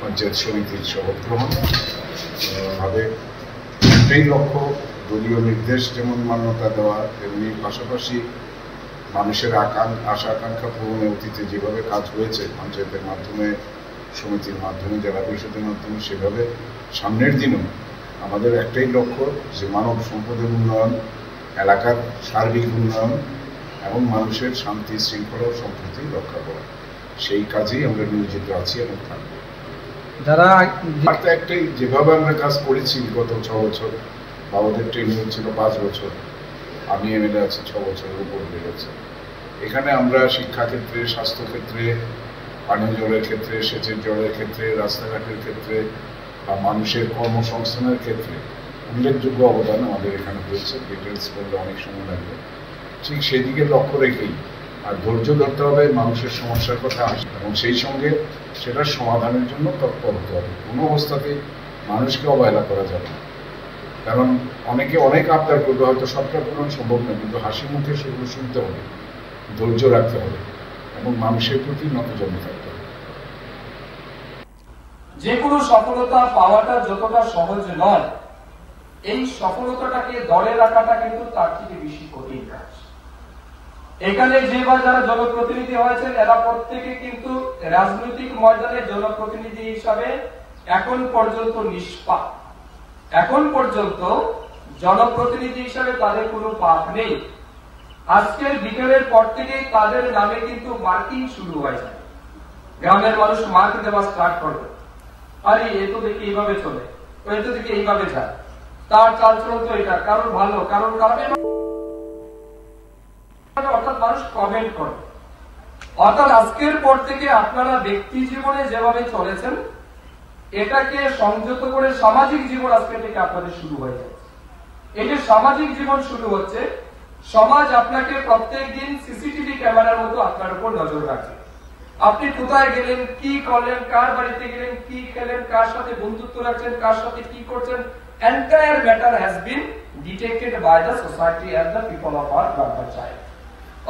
পঞ্চায়েত সমিতির শপথ গ্রহণ হবে। একটাই লক্ষ্য, দলীয় নির্দেশ যেমন মান্যতা দেওয়া, তেমনি পাশাপাশি মানুষের আশা আকাঙ্ক্ষা পূরণে অতীতে যেভাবে কাজ হয়েছে পঞ্চায়েতের মাধ্যমে, সমিতির মাধ্যমে, জেলা পরিষদের মাধ্যমে, সেভাবে সামনের দিনও আমাদের একটাই লক্ষ্য যে মানব সম্পদের উন্নয়ন, এলাকার সার্বিক উন্নয়ন এবং মানুষের শান্তি শৃঙ্খলা ও সম্প্রীতি রক্ষা করা। সেই কাজেই আমরা নিয়োজিত আছি এবং থাকবো। যারা একটাই, যেভাবে আমরা কাজ করেছি গত 6 বছর, বাবাদের ট্রেনিং ছিল 5 বছর, আমি এমএলএ আছি 6 বছরের উপর হয়ে গেছে। এখানে আমরা শিক্ষাক্ষেত্রে, স্বাস্থ্যক্ষেত্রে, পানীয় জলের ক্ষেত্রে, সেচের জলের ক্ষেত্রে, রাস্তাঘাটের ক্ষেত্রে বা মানুষের কর্মসংস্থানের ক্ষেত্রে উল্লেখযোগ্য অবদান আমাদের এখানে হয়েছে। ডিটেলস করলে অনেক সময় লাগবে। ঠিক সেদিকে লক্ষ্য রেখেই আর ধৈর্য ধরতে হবে, মানুষের সমস্যার কথা আসে এবং সেই সঙ্গে সেটার সমাধানের জন্য তৎপর হতে হবে। কোনো অবস্থাতেই মানুষকে অবহেলা করা যাবে না, কারণ অনেকে অনেক আবদার করবে, হয়তো সবটা পূরণ সম্ভব না, কিন্তু হাসি মুখে সেগুলো শুনতে হবে, ধৈর্য রাখতে হবে এবং মানুষের প্রতি নতজানু থাকতে হবে। যে কোনো সফলতা পাওয়াটা যতটা সহজ নয়, এই সফলতাটাকে ধরে রাখাটা কিন্তু তার থেকে বেশি কঠিন কাজ। এখানে যে বা যারা জনপ্রতিনিধি হয়েছেন, এরা প্রত্যেকে কিন্তু রাজনৈতিক ময়দানে জনপ্রতিনিধি হিসাবে এখন পর্যন্ত নিষ্পাপ। এখন পর্যন্ত জনপ্রতিনিধি হিসাবে তাদের কোনো পাপ নেই। আজকের বিকেলের পর থেকে তাদের নামে কিন্তু মার্কিং শুরু হয়ে যায়। গ্রামের মানুষ মার্ক দেওয়া স্টার্ট করবে, আরে এ তো দেখি এইভাবে চলে, এ তো দেখি এইভাবে যায়, তার চালচলন তো এটা, কারণ ভালো, কারণ খারাপ, অর্থাৎ মানুষ কমেন্ট করে। অর্থাৎ আজকের পর থেকে আপনারা ব্যক্তি জীবনে যেভাবে চলেছেন, এটাকে সংযত করে সামাজিক জীবন আজকে থেকে আপনাদের শুরু হয়ে যাচ্ছে। এই যে সামাজিক জীবন শুরু হচ্ছে, সমাজ আপনাকে প্রত্যেক দিন সিসিটিভি ক্যামেরার মতো আপনার উপর নজর রাখে। আপনি কোথায় গেলেন, কি করলেন, কার বাড়িতে গেলেন, কি খেলেন, কার সাথে বন্ধুত্ব রাখছেন, কার সাথে কি করছেন, entire matter has been detected by the society and the people of our গ্রাম পঞ্চায়েত।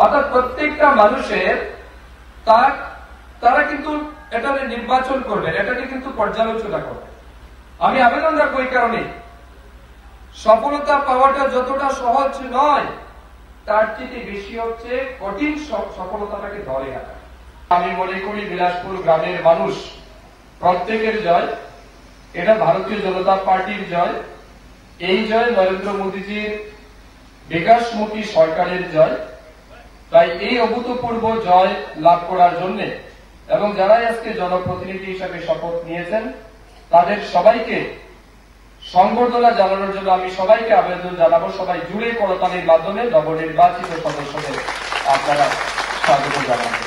অর্থাৎ প্রত্যেকটা মানুষের তারা কিন্তু এটা নির্বাচন করবেন, এটাকে কিন্তু পর্যালোচনা করবেন। আমি আবেদন রাখবো এই কারণে, সফলতা পাওয়াটা যতটা সহজ নয় তার থেকে বেশি হচ্ছে কঠিন সফলতাটাকে ধরে রাখা। আমি মনে করি বিলাসপুর গ্রামের মানুষ প্রত্যেকের জয়, এটা ভারতীয় জনতা পার্টির জয়, এই জয় নরেন্দ্র মোদীজির বিকাশমুখী সরকারের জয়। তাই এই অভূতপূর্ব জয় লাভ করার জন্য এবং যারাই আজকে জনপ্রতিনিধি হিসেবে শপথ নিয়েছেন তাদের সবাইকে সংবর্ধনা জানানোর জন্য আমি সবাইকে আবেদন জানাবো, সবাই জুড়ে করতালির মাধ্যমে নবনির্বাচিত সদস্যদের আপনারা স্বাগত জানাবেন।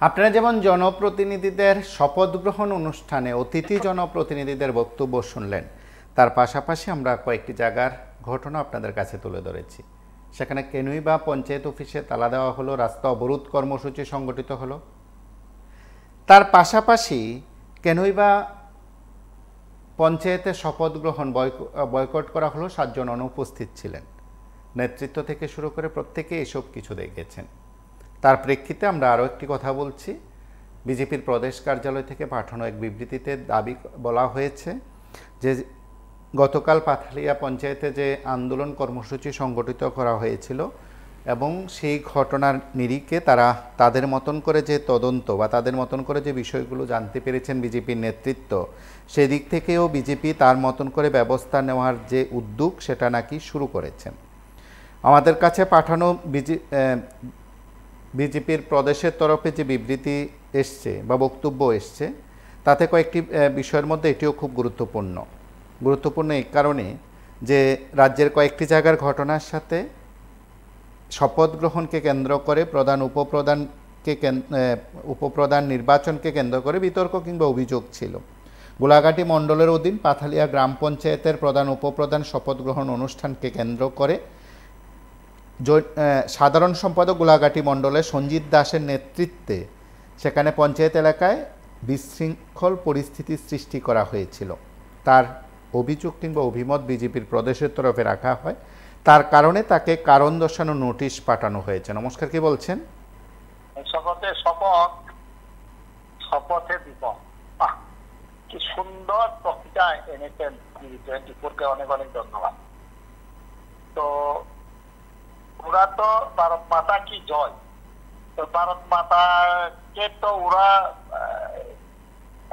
আপনারা যেমন জনপ্রতিনিধিদের শপথ গ্রহণ অনুষ্ঠানে অতিথি জনপ্রতিনিধিদের বক্তব্য শুনলেন, তার পাশাপাশি আমরা কয়েকটি জায়গার ঘটনা আপনাদের কাছে তুলে ধরেছি। সেখানে কেনুইবা পঞ্চায়েত অফিসে তালা দেওয়া হলো, রাস্তা অবরোধ কর্মসূচি সংগঠিত হলো। তার পাশাপাশি কেনুইবা পঞ্চায়েতে শপথ গ্রহণ বয়কট করা হলো, 7 জন অনুপস্থিত ছিলেন। নেতৃত্ব থেকে শুরু করে প্রত্যেকে এসব কিছু দেখেছেন। তার প্রেক্ষিতে আমরা আরও একটি কথা বলছি। বিজেপির প্রদেশ কার্যালয় থেকে পাঠানো এক বিবৃতিতে দাবি বলা হয়েছে যে গতকাল পাথালিয়া পঞ্চায়েতে যে আন্দোলন কর্মসূচি সংগঠিত করা হয়েছিল এবং সেই ঘটনার নিরিখে তারা তাদের মতন করে যে তদন্ত বা তাদের মতন করে যে বিষয়গুলো জানতে পেরেছেন বিজেপির নেতৃত্ব, সেদিক থেকেও বিজেপি তার মতন করে ব্যবস্থা নেওয়ার যে উদ্যোগ সেটা নাকি শুরু করেছেন। আমাদের কাছে পাঠানো বিজেপির প্রদেশের তরফে যে বিবৃতি এসছে বা বক্তব্য এসছে তাতে কয়েকটি বিষয়ের মধ্যে এটিও খুব গুরুত্বপূর্ণ এই কারণে যে রাজ্যের কয়েকটি জায়গার ঘটনার সাথে শপথ গ্রহণকে কেন্দ্র করে উপপ্রধান নির্বাচনকে কেন্দ্র করে বিতর্ক কিংবা অভিযোগ ছিল। গোলাঘাটি মণ্ডলের অধীন পাথালিয়া গ্রাম পঞ্চায়েতের প্রধান উপপ্রধান শপথ গ্রহণ অনুষ্ঠানকে কেন্দ্র করে সাধারণ সম্পাদক গোলাঘাটি মণ্ডলের সঞ্জিত দাসের নেতৃত্বে সেখানে পঞ্চায়েত এলাকায় বিশৃঙ্খল পরিস্থিতির সৃষ্টি করা হয়েছিল। তার অভিযোগ কিংবা অভিমত বিজেপির প্রদেশের তরফে রাখা হয়, তার কারণে তাকে কারণ দর্শানো নোটিশ পাঠানো হয়েছে। নমস্কার, কি বলছেন? শপথে বিপদ, কি সুন্দর টপিকটা এনেছেন টি24কে, অনেক অনেক ধন্যবাদ। তো ওরা তো ভারত মাতা কি জয়, তো ভারত মাতাকে তো ওরা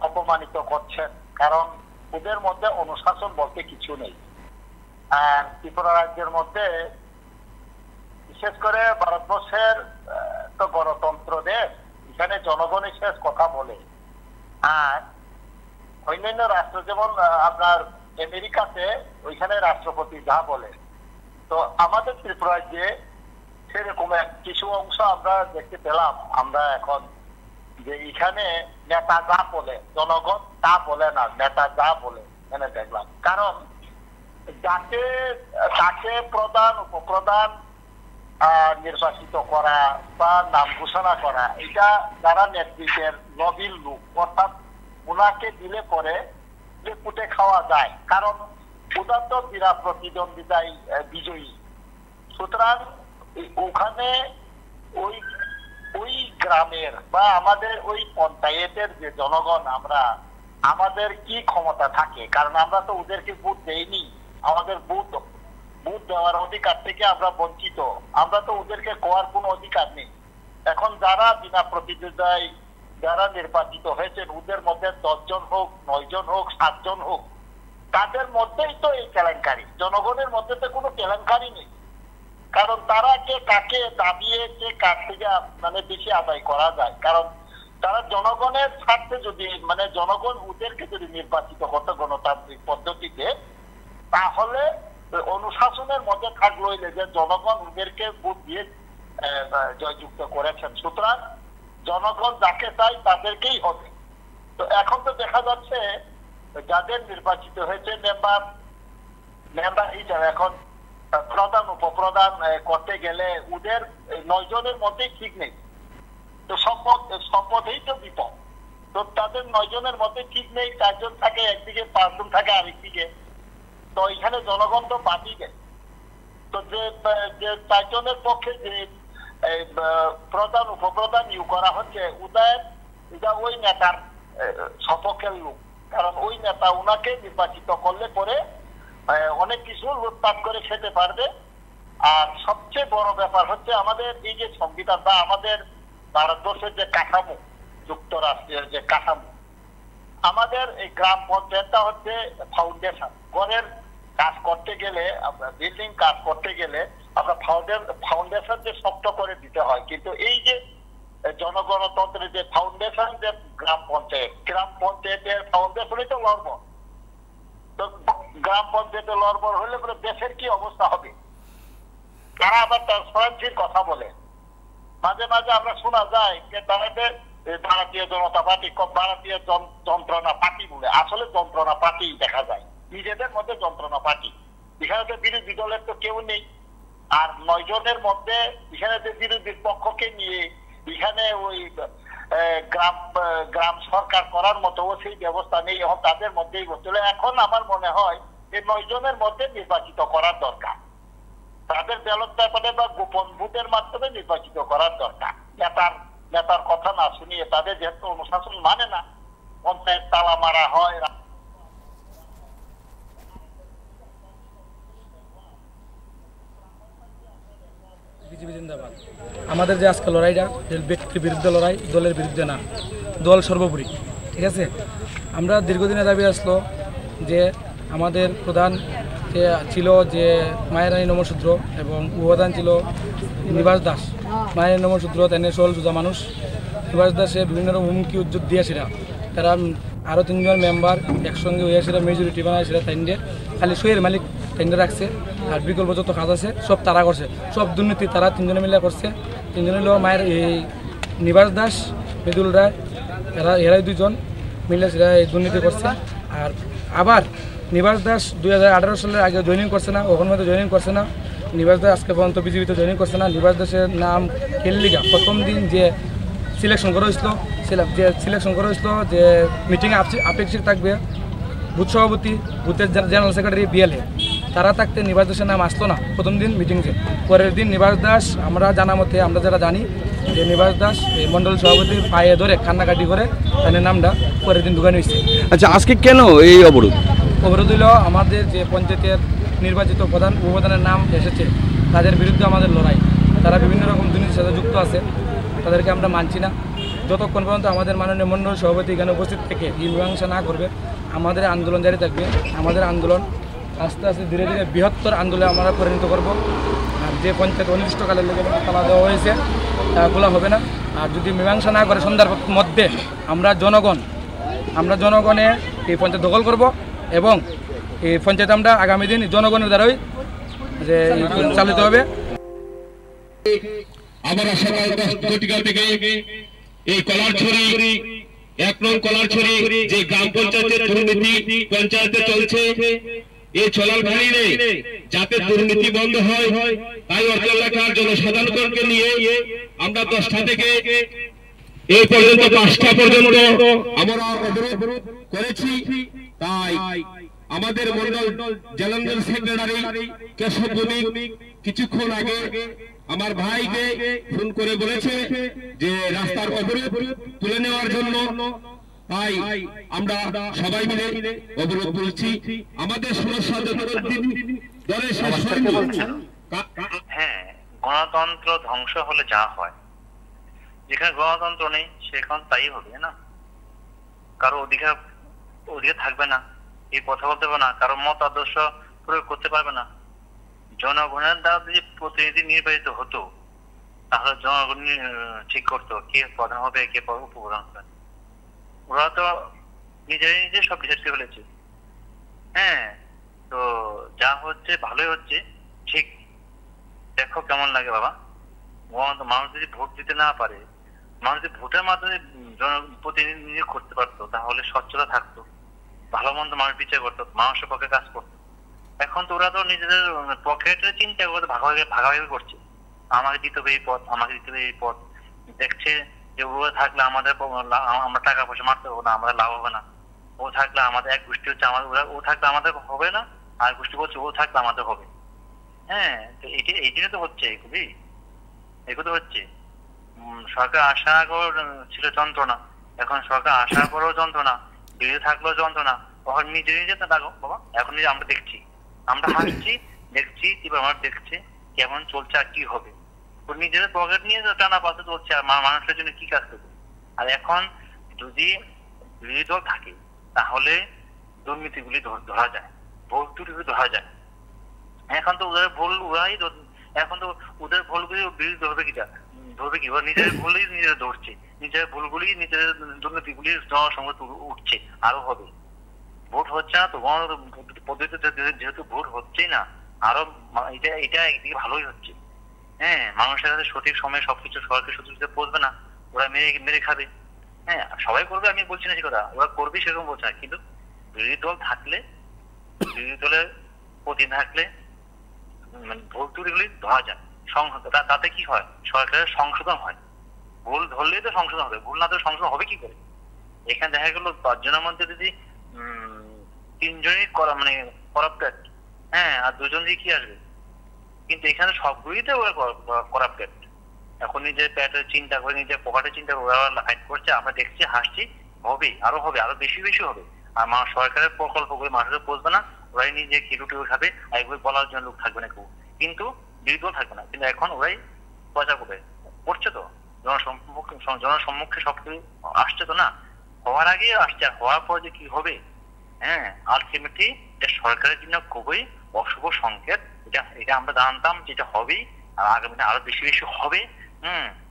অপমানিত করছেন, কারণ ওদের মধ্যে অনুশাসন বলতে কিছু নেই। আর ত্রিপুরা রাজ্যের মধ্যে বিশেষ করে ভারতবর্ষের তো গণতন্ত্র দেশ, এখানে জনগণই শেষ কথা বলে। আর অন্যান্য রাষ্ট্র যেমন আপনার আমেরিকাতে ওইখানে রাষ্ট্রপতি যা বলে, তো আমাদের ত্রিপুরা রাজ্যে সেরকম কিছু অংশ আমরা দেখতে পেলাম আমরা এখন, যে এখানে নেতা যা বলে জনগণ তা বলে না, নেতা যা বলে এখানে দেখলাম। কারণ তাকে প্রধান উপপ্রধান নির্বাচিত করা বা নাম ঘোষণা করা, এটা যারা নেতৃত্বের নবীন লোক, অর্থাৎ ওনাকে দিলে পরে পুটে খাওয়া যায়, কারণ ওটা তো বিনা প্রতিদ্বন্দ্বিতায় বিজয়ী। সুতরাং ওখানে ওই গ্রামের বা আমাদের ওই পঞ্চায়েতের যে জনগণ, আমাদের কি ক্ষমতা থাকে, কারণ আমরা তো ওদেরকে ভোট দেইনি, আমাদের ভোট দেওয়ার অধিকার থেকে আমরা বঞ্চিত, আমরা তো ওদেরকে কোয়ার কোনো অধিকার নেই। এখন যারা বিনা প্রতিদ্বন্দ্বিতায় যারা নির্বাচিত হয়েছেন, ওদের মধ্যে 10 জন হোক, 9 জন হোক, 7 জন হোক, তাদের মধ্যেই তো এই কেলেঙ্কারি, জনগণের মধ্যে তো কোনো কেলেঙ্কারি নেই। কারণ তারা কাকে দাবিয়ে কার থেকে বেশি আদায় করা যায়, কারণ তারা জনগণের স্বার্থে যদি জনগণ ওদেরকে যদি নির্বাচিত করতে গণতান্ত্রিক পদ্ধতিতে, তাহলে অনুশাসনের মধ্যে থাকলো যে জনগণ ওদেরকে ভোট দিয়ে জয়যুক্ত করেছেন। সুতরাং জনগণ যাকে চাই তাদেরকেই হবে। তো এখন তো দেখা যাচ্ছে যাদের নির্বাচিত হয়েছে মেম্বার হিসাবে, এখন প্রধান উপপ্রধান করতে গেলে ওদের 9 জনের মধ্যে ঠিক নেই। তো শপথেই তো বিপদ। তো তাদের 9 জনের মধ্যে ঠিক নেই, 4 জন থাকে একদিকে, 5 জন থাকে আরেকদিকে। তো এখানে জনগণ তো পার্টি দেয়। তো যে 4 জনের পক্ষে যে প্রধান উপপ্রধান নিয়োগ করা হচ্ছে, এটা ওই নেতার সপক্ষের লোক। কারণ ওই নেতা উনাকে নির্বাচিত করলে পরে অনেক কিছু লুটপাট করে খেতে পারবে। আর সবচেয়ে বড় ব্যাপার হচ্ছে আমাদের এই যে সংবিধান বা আমাদের ভারতবর্ষের যে কাঠামো, যুক্তরাষ্ট্রের যে কাঠামো, আমাদের এই গ্রাম পঞ্চায়েতটা হচ্ছে ফাউন্ডেশন। ঘরের কাজ করতে গেলে, আমরা বিল্ডিং কাজ করতে গেলে আমরা ফাউন্ডেশন যে শক্ত করে দিতে হয়। কিন্তু এই যে জনগণতন্ত্রের যে ফাউন্ডেশন, যে গ্রাম পঞ্চায়েতের ফাউন্ডেশনই তো লড়বড়। তো গ্রাম পঞ্চায়েতে লড়বড় হলে পরে দেশের কি অবস্থা হবে? তারা আবার ট্রান্সপারেন্সির কথা বলে। মাঝে মাঝে আমরা শোনা যায় যে তাদের ভারতীয় জনতা পার্টি ভারতীয় যন্ত্রণা পার্টি বলে, আসলে যন্ত্রণা পার্টি দেখা যায়, নিজেদের মধ্যে যন্ত্রণা পার্টি। এখানে তো বিরোধী দলের তো কেউ নেই। আর 9 জনের মধ্যে এখানে যে বিরোধী পক্ষকে নিয়ে এখানে ওই গ্রাম সরকার করার মতো সেই ব্যবস্থা নেই। এখন তাদের মধ্যেই বলছিল। এখন আমার মনে হয় এই 9 জনের মধ্যে নির্বাচিত করার দরকার। তাদের ব্যালট পেপারে বা গোপন ভোটের মাধ্যমে নির্বাচিত করার দরকার। নেতার কথা না শুনিয়ে, তাদের যেহেতু অনুশাসন মানে না, পঞ্চায়েত তালা মারা হয়। আমাদের যে আজকে লড়াইটা ব্যক্তির বিরুদ্ধে লড়াই, দলের বিরুদ্ধে না, দল সর্বোপরি। ঠিক আছে, আমরা দীর্ঘদিনের দাবি আসলো যে আমাদের প্রধান যে ছিল যে মায়েরানী নমশূদ্র এবং উপপ্রধান ছিল নিবাস দাস। মায়ের নমশূদ্র তেনে সরল সোজা মানুষ। নিবাস দাসে বিভিন্ন রকম হুমকি উদ্যোগ দিয়েছিল। তারা আরও 3 জন মেম্বার একসঙ্গে হয়েছিল, মেজরিটি বানাইছিল। তাইন্ডে খালি সইয়ের মালিক তাইন্ডে রাখছে, আর বিকল্প যত কাজ আছে সব তারা করছে। সব দুর্নীতি তারা 3 জনে মিলে করছে। 3 জনে হলো মায়ের এই নিবাস দাস, মৃদুল রায়, এরাই 2 জন মিলে সেটা এই দুর্নীতি করছে। আর আবার নিবাস দাস 2018 সালের আগে জয়েনিং করছে না, ওখান মধ্যে জয়েনিং করছে না। নিবাস দাস আজকে পর্যন্ত বিজেপিতে জয়েনিং করছে না। নিবাস দাসের নাম খেললিগা প্রথম দিন যে সিলেকশন করা হয়েছিল, যে মিটিংয়ে আপেক্ষিক থাকবে বুথ সভাপতি, বুথের জেনারেল সেক্রেটারি, বিএলএ, তারা থাকতে নিবাস দাসের নাম আসতো না প্রথম দিন মিটিংয়ে। পরের দিন নিবাস দাস, আমরা জানা মতে, আমরা যারা জানি যে নিবাস দাস এই মণ্ডল সভাপতির পায়ে ধরে কান্নাকাটি করে তাদের নামটা পরের দিন ঢুকানো হয়েছে। আচ্ছা, আজকে কেন এই অবরোধ হলো আমাদের যে পঞ্চায়েতের নির্বাচিত প্রধান উপপ্রধানের নাম এসেছে, তাদের বিরুদ্ধে আমাদের লড়াই। তারা বিভিন্ন রকম দুর্নীতির সাথে যুক্ত আছে, তাদেরকে আমরা মানছি না। যতক্ষণ পর্যন্ত আমাদের মাননীয় মণ্ডল সভাপতি এখানে উপস্থিত থেকে এই মীমাংসা না করবে, আমাদের আন্দোলন জারি থাকবে। আমাদের আন্দোলন আস্তে আস্তে ধীরে ধীরে বৃহত্তর আন্দোলনে আমরা পরিণত করব। আর যে পঞ্চায়েত অনির্দিষ্টকালের লেগে তালা দেওয়া হয়েছে তা খোলা হবে না। আর যদি মীমাংসা না করে সন্ধ্যার মধ্যে আমরা জনগণে এই পঞ্চায়েত দখল করব এবং এই পঞ্চায়েত আমরা আগামী দিন জনগণের দ্বারাই যে চালিত হবে। আমরা সকাল 10টা থেকে এই কলারছড়ি 1 নং কলারছড়ি যে গ্রাম পঞ্চায়েতের দুর্নীতি পঞ্চায়েতে চলছে, এই চলার ভাঙিনে যাতে দুর্নীতি বন্ধ হয়, তাই অর্থ এলাকার জনসাধারণকে নিয়ে আমরা 10টা থেকে এই পর্যন্ত 5টা পর্যন্ত আমরা অবরোধ করেছি। তাই আমাদের মন্ডল জেনারেল সেক্রেটারি কেশব ভৌমিক কিছুক্ষণ আগে আমার ভাইকে ফোন করে বলেছে যে রাস্তার অবরোধ তুলে নেওয়ার জন্য। তাই আমরা সবাই মিলে অবরোধ তুলছি। আমাদের সমস্যা হ্যাঁ, গণতন্ত্র ধ্বংস হলে যা হয়, যেখানে গণতন্ত্র নেই সেখানে তাই হবে না। কারো অধিকার থাকবে না, এই কথা বলতে পারবে না, কারো মত আদর্শ প্রয়োগ করতে পারবে না। জনগণের দ্বারা যদি প্রতিনিধি নির্বাচিত হতো, তাহলে জনগণ ঠিক করতো কে প্রধান হবে, কে উপপ্রধান হবে। ওরা তো নিজে সব ডিসাইড করে ফেলেছে। হ্যাঁ, তো যা হচ্ছে ভালোই হচ্ছে, ঠিক দেখো কেমন লাগে বাবা। মানুষ যদি ভোট দিতে না পারে, মানুষ যদি ভোটের মাধ্যমে প্রতিনিধি নিয়োগ করতে পারতো, তাহলে স্বচ্ছতা থাকতো, ভালো মন্দ মানুষ বিচার করতো, মানুষের পক্ষে কাজ করতো। এখন তো ওরা তো নিজেদের পকেটের চিন্তা করতে ভাগাভাগি করছে। আমাকে দিতে হবে এই পথ, আমাকে দিতে হবে এই পথ। দেখছে যে ও থাকলে আমাদের আমরা টাকা পয়সা মারতে পারবো না, আমাদের লাভ হবে না। ও থাকলে আমাদের এক গোষ্ঠী হচ্ছে আমাদের, ও থাকলে আমাদের হবে না, আর গোষ্ঠী বলছে ও থাকলে আমাদের হবে। হ্যাঁ, তো এই জন্য তো হচ্ছে এগুলো হচ্ছে। সরকার আশা ছিল যন্ত্রণা, এখন সরকার আশা করেও যন্ত্রণা, বিরোধী থাকলেও যন্ত্রণা। তখন নিজে নিজে তো দেখো বাবা, এখন নিজে আমরা দেখছি, আমরা হাসছি, দেখছি আমরা দেখছে কেমন চলছে আর কি হবে। ও নিজেদের পকেট নিয়ে টানা পাশে চলছে, আর মানুষের জন্য কি কাজ করবে। আর এখন যদি বিরোধী দল থাকে তাহলে দুর্নীতিগুলি ধরা যায়, ভুল ত্রুটিগুলি ধরা যায়। এখন তো ওদের ভুল ওরাই, এখন তো ওদের ভুলগুলি বিরোধী ধরবে কি, ওরা নিজের ভুলই নিজেরা ধরছে, নিজের ভুলগুলি নিজের দুর্নীতিগুলি জনসংখ্যা উঠছে, আরো হবে। ভোট হচ্ছে না তো পদ্ধতিতে, যেহেতু ভোট হচ্ছেই না, আরো এটা একদিকে ভালোই হচ্ছে। হ্যাঁ, মানুষের কাছে সঠিক সময়ে সবকিছু সরকারি সূত্রে পৌঁছবে না, ওরা মেরে খাবে। হ্যাঁ, সবাই করবে আমি বলছি না সে কথা, ওরা করবে সেরকম বলছে না, কিন্তু বিরোধী দল থাকলে, বিরোধী দলের প্রতি থাকলে মানে ভুল ত্রুটিগুলি ধরা যায়, তাতে কি হয়, সরকারের সংশোধন হয়। ভুল ধরলেই তো সংশোধন হবে, ভুল না তো সংশোধন হবে কি করে। এখানে দেখা গেল 5 জনের মধ্যে যদি 3 জনই মানে করাপ্টেড, হ্যাঁ, আর 2 জন দিয়ে কি আসবে। কিন্তু এখানে সবগুলিতে ওরা করাপ্টেড। এখন নিজের পেটের চিন্তা করে, নিজের পকেটের চিন্তা করে ওরা ফাইট করছে, আমরা দেখছি, হাসছি। হবে, আরো বেশি হবে। আর সরকারের প্রকল্পগুলো মানুষের পৌঁছবে না, ওরাই নিজে খেলুটে খাবে, আর এগুলো বলার জন্য লোক থাকবে না কেউ, কিন্তু বিরোধী থাকবে না। কিন্তু এখন ওরাই প্রচার করছে তো, জনসম্মুখে সবকিছু আসছে তো না, হওয়ার আগে আসছে, আর হওয়ার পর যে কি হবে, হ্যাঁ, আলটিমেটলি এটা সরকারের জন্য খুবই অশুভ সংকেত। এটা আমরা জানতাম যেটা হবেই, আর আগামী দিনে আরো বেশি হবে।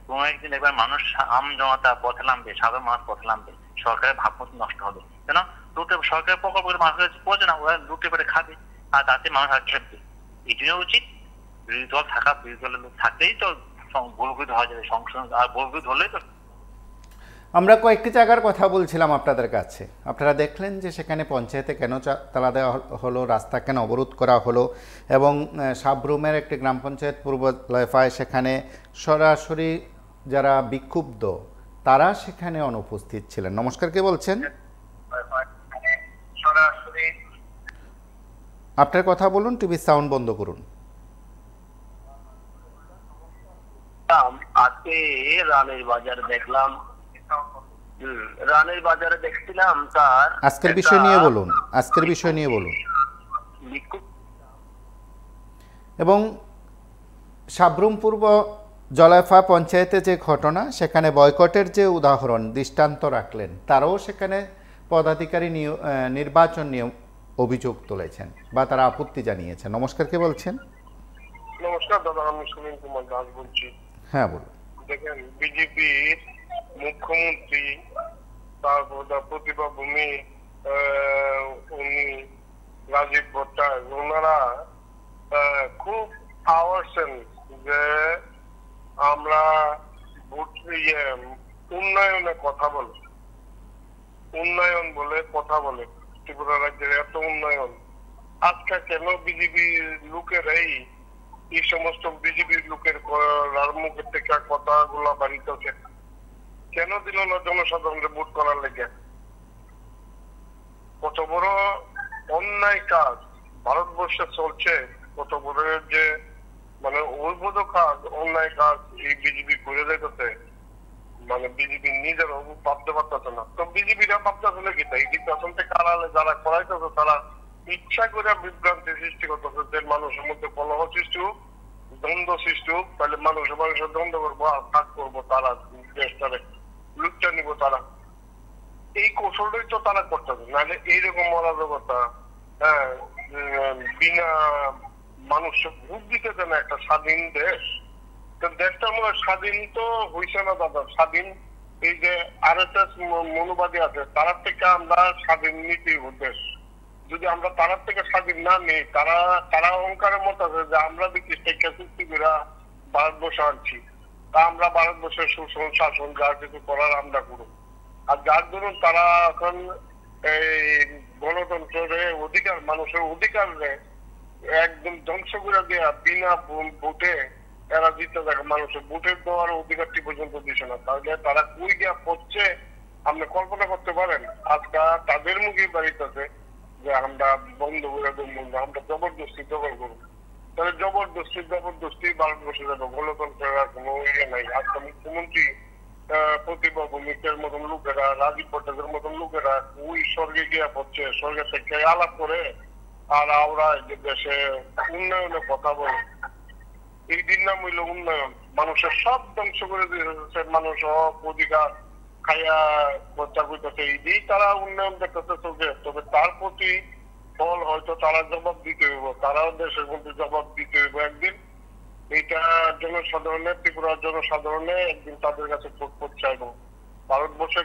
কোন একদিন একবার মানুষ আম জনতা পথে নামবে, সাধারণ মানুষ পথে নামবে, সরকারের ভাবমূর্তি নষ্ট হবে। কেন সরকারের প্রকল্প মানুষের কাছে পৌঁছে না, ওরা লুটে পেটে খাবে, আর তাতে মানুষ আর খেপবে। এই জন্য উচিত বিরোধী দল থাকা, বিরোধী দলের লোক থাকলেই তো ভুলগুলি ধরা যাবে, সংশোধন, আর ভুলগুলি ধরলেই তো। আমরা কয়েকটি জায়গার কথা বলছিলাম আপনাদের কাছে, আপনারা দেখলেন যে সেখানে পঞ্চায়েতে কেন তালা দেওয়া হলো, রাস্তা কেন অবরোধ করা হলো, এবং সাবরুমের একটি গ্রাম পঞ্চায়েত পূর্ব লয়ফায় সেখানে সরাসরি যারা বিক্ষুব্ধ তারা সেখানে অনুপস্থিত ছিলেন। নমস্কার, কে বলছেন? আপনার কথা বলুন, টিভির সাউন্ড বন্ধ করুন। আজকে রানের বাজারে দেখলাম, রানের বাজারে দেখছিলাম, তার আজকের বিষয় নিয়ে বলুন, আজকের বিষয় নিয়ে বলুন। এবং সাবরুম পূর্ব জলাফা পঞ্চায়েতে যে ঘটনা, সেখানে বয়কটের যে উদাহরণ দৃষ্টান্ত রাখলেন, তারাও সেখানে পদাধিকারী নির্বাচন নিয়ে অভিযোগ তুলেছেন বা তারা আপত্তি জানিয়েছেন। নমস্কার, কে বলছেন? নমস্কার দাদা, আমি সুনীল কুমার দাস বলছি। হ্যাঁ বলুন। দেখেন, বিজেপির মুখ্যমন্ত্রী, তারপর প্রতিভা ভূমি, উনি রাজীব ভট্টাচার্য, ওনারা খুব আওয়াজেন যে আমরা উন্নয়নে কথা বলে, উন্নয়ন বলে কথা বলে, ত্রিপুরা রাজ্যের এত উন্নয়ন। আজকে কেন বিজেপি লোকেরাই এই সমস্ত বিজেপির লোকের মুখের থেকে কথাগুলা বাড়িতেছে, কেন দিল না জনসাধারণকে ভোট করার লেগে? কত বড় অন্যায় কাজ ভারতবর্ষে চলছে, কত বড় যে মানে অবৈধ কাজ, অন্যায় কাজ এই বিজেপি করে দেখেছে, মানে বিজেপি নিজেরও ভাবতে পারতেছে না। তো বিজেপিরা ভাবতেছে নাকি তাই নির্বাচন থেকে আড়ালে যারা করাইতেছে তারা ইচ্ছা করে বিভ্রান্তি সৃষ্টি করতেছে, যে মানুষের মধ্যে কলহ সৃষ্টি হোক, দ্বন্দ্ব সৃষ্টি হোক, তাহলে মানুষের দ্বন্দ্ব করবো, আর কাজ করবো, তারা দেশটারে লুচ্চা নিব, তারা এই কৌশলটাই তো তারা করতেছে। নাহলে এইরকম অরাজকতা, হ্যাঁ, বিনা মানুষকে ভোট দিতে দেয় না একটা স্বাধীন দেশ। তো দেশটার মধ্যে স্বাধীন তো হইছে না দাদা, স্বাধীন এই যে আরএসএস মনোবাদী আছে তার থেকে আমরা স্বাধীন নীতি দেশ, যদি আমরা তার থেকে স্বাধীন না নিই, তারা অহংকারের মতো আছে যে আমরা ব্রিটিশ থেকে চুক্তি করে ভারতবর্ষে আনছি, তা আমরা ভারতবর্ষের শোষণ শাসন যা কিছু করার আমরা করব। আর যার ধরুন তারা এখন এই গণতন্ত্রের অধিকার, মানুষের অধিকার একদম ধ্বংস করে দেওয়া, বিনা ভোটে এরা জিতে থাকে, মানুষের ভোটের দেওয়ার অধিকারটি পর্যন্ত দিচ্ছে না, তাহলে তারা কই গিয়া পড়ছে আপনি কল্পনা করতে পারেন? আজকে তাদের মুখে বাড়িতেছে যে আমরা বন্ধ করে দেবো, আমরা জবরদস্তি দখল করবো। তাহলে জবরদস্তি ভারতবর্ষে যাবো, গণতন্ত্রের আর কোনো ইয়ে নাই। আজকে মুখ্যমন্ত্রী প্রতিভা ভূমিকের মতন লোকেরা, রাজীব ভট্টাচার্যের মতন লোকেরা ওই স্বর্গে গিয়া পড়ছে, স্বর্গের থেকে আলাপ করে আর আমরা দেশে উন্নয়নের কথা বলে। এই দিন নাম হইল উন্নয়ন, মানুষের সব ধ্বংস করে দিয়েছে, মানুষ অধিকার খাইয়া প্রচার করতেছে, এই দিয়েই তারা উন্নয়ন দেখতেছে চোখে। তবে তার প্রতি ফল হয়তো তারা জবাব দিতে হইব, তারাও দেশের মধ্যে জবাব দিতে হইব একদিন। এইটা জনসাধারণের, ত্রিপুরার জনসাধারণে একদিন তাদের কাছে খোঁজ চাইব। ভারতবর্ষে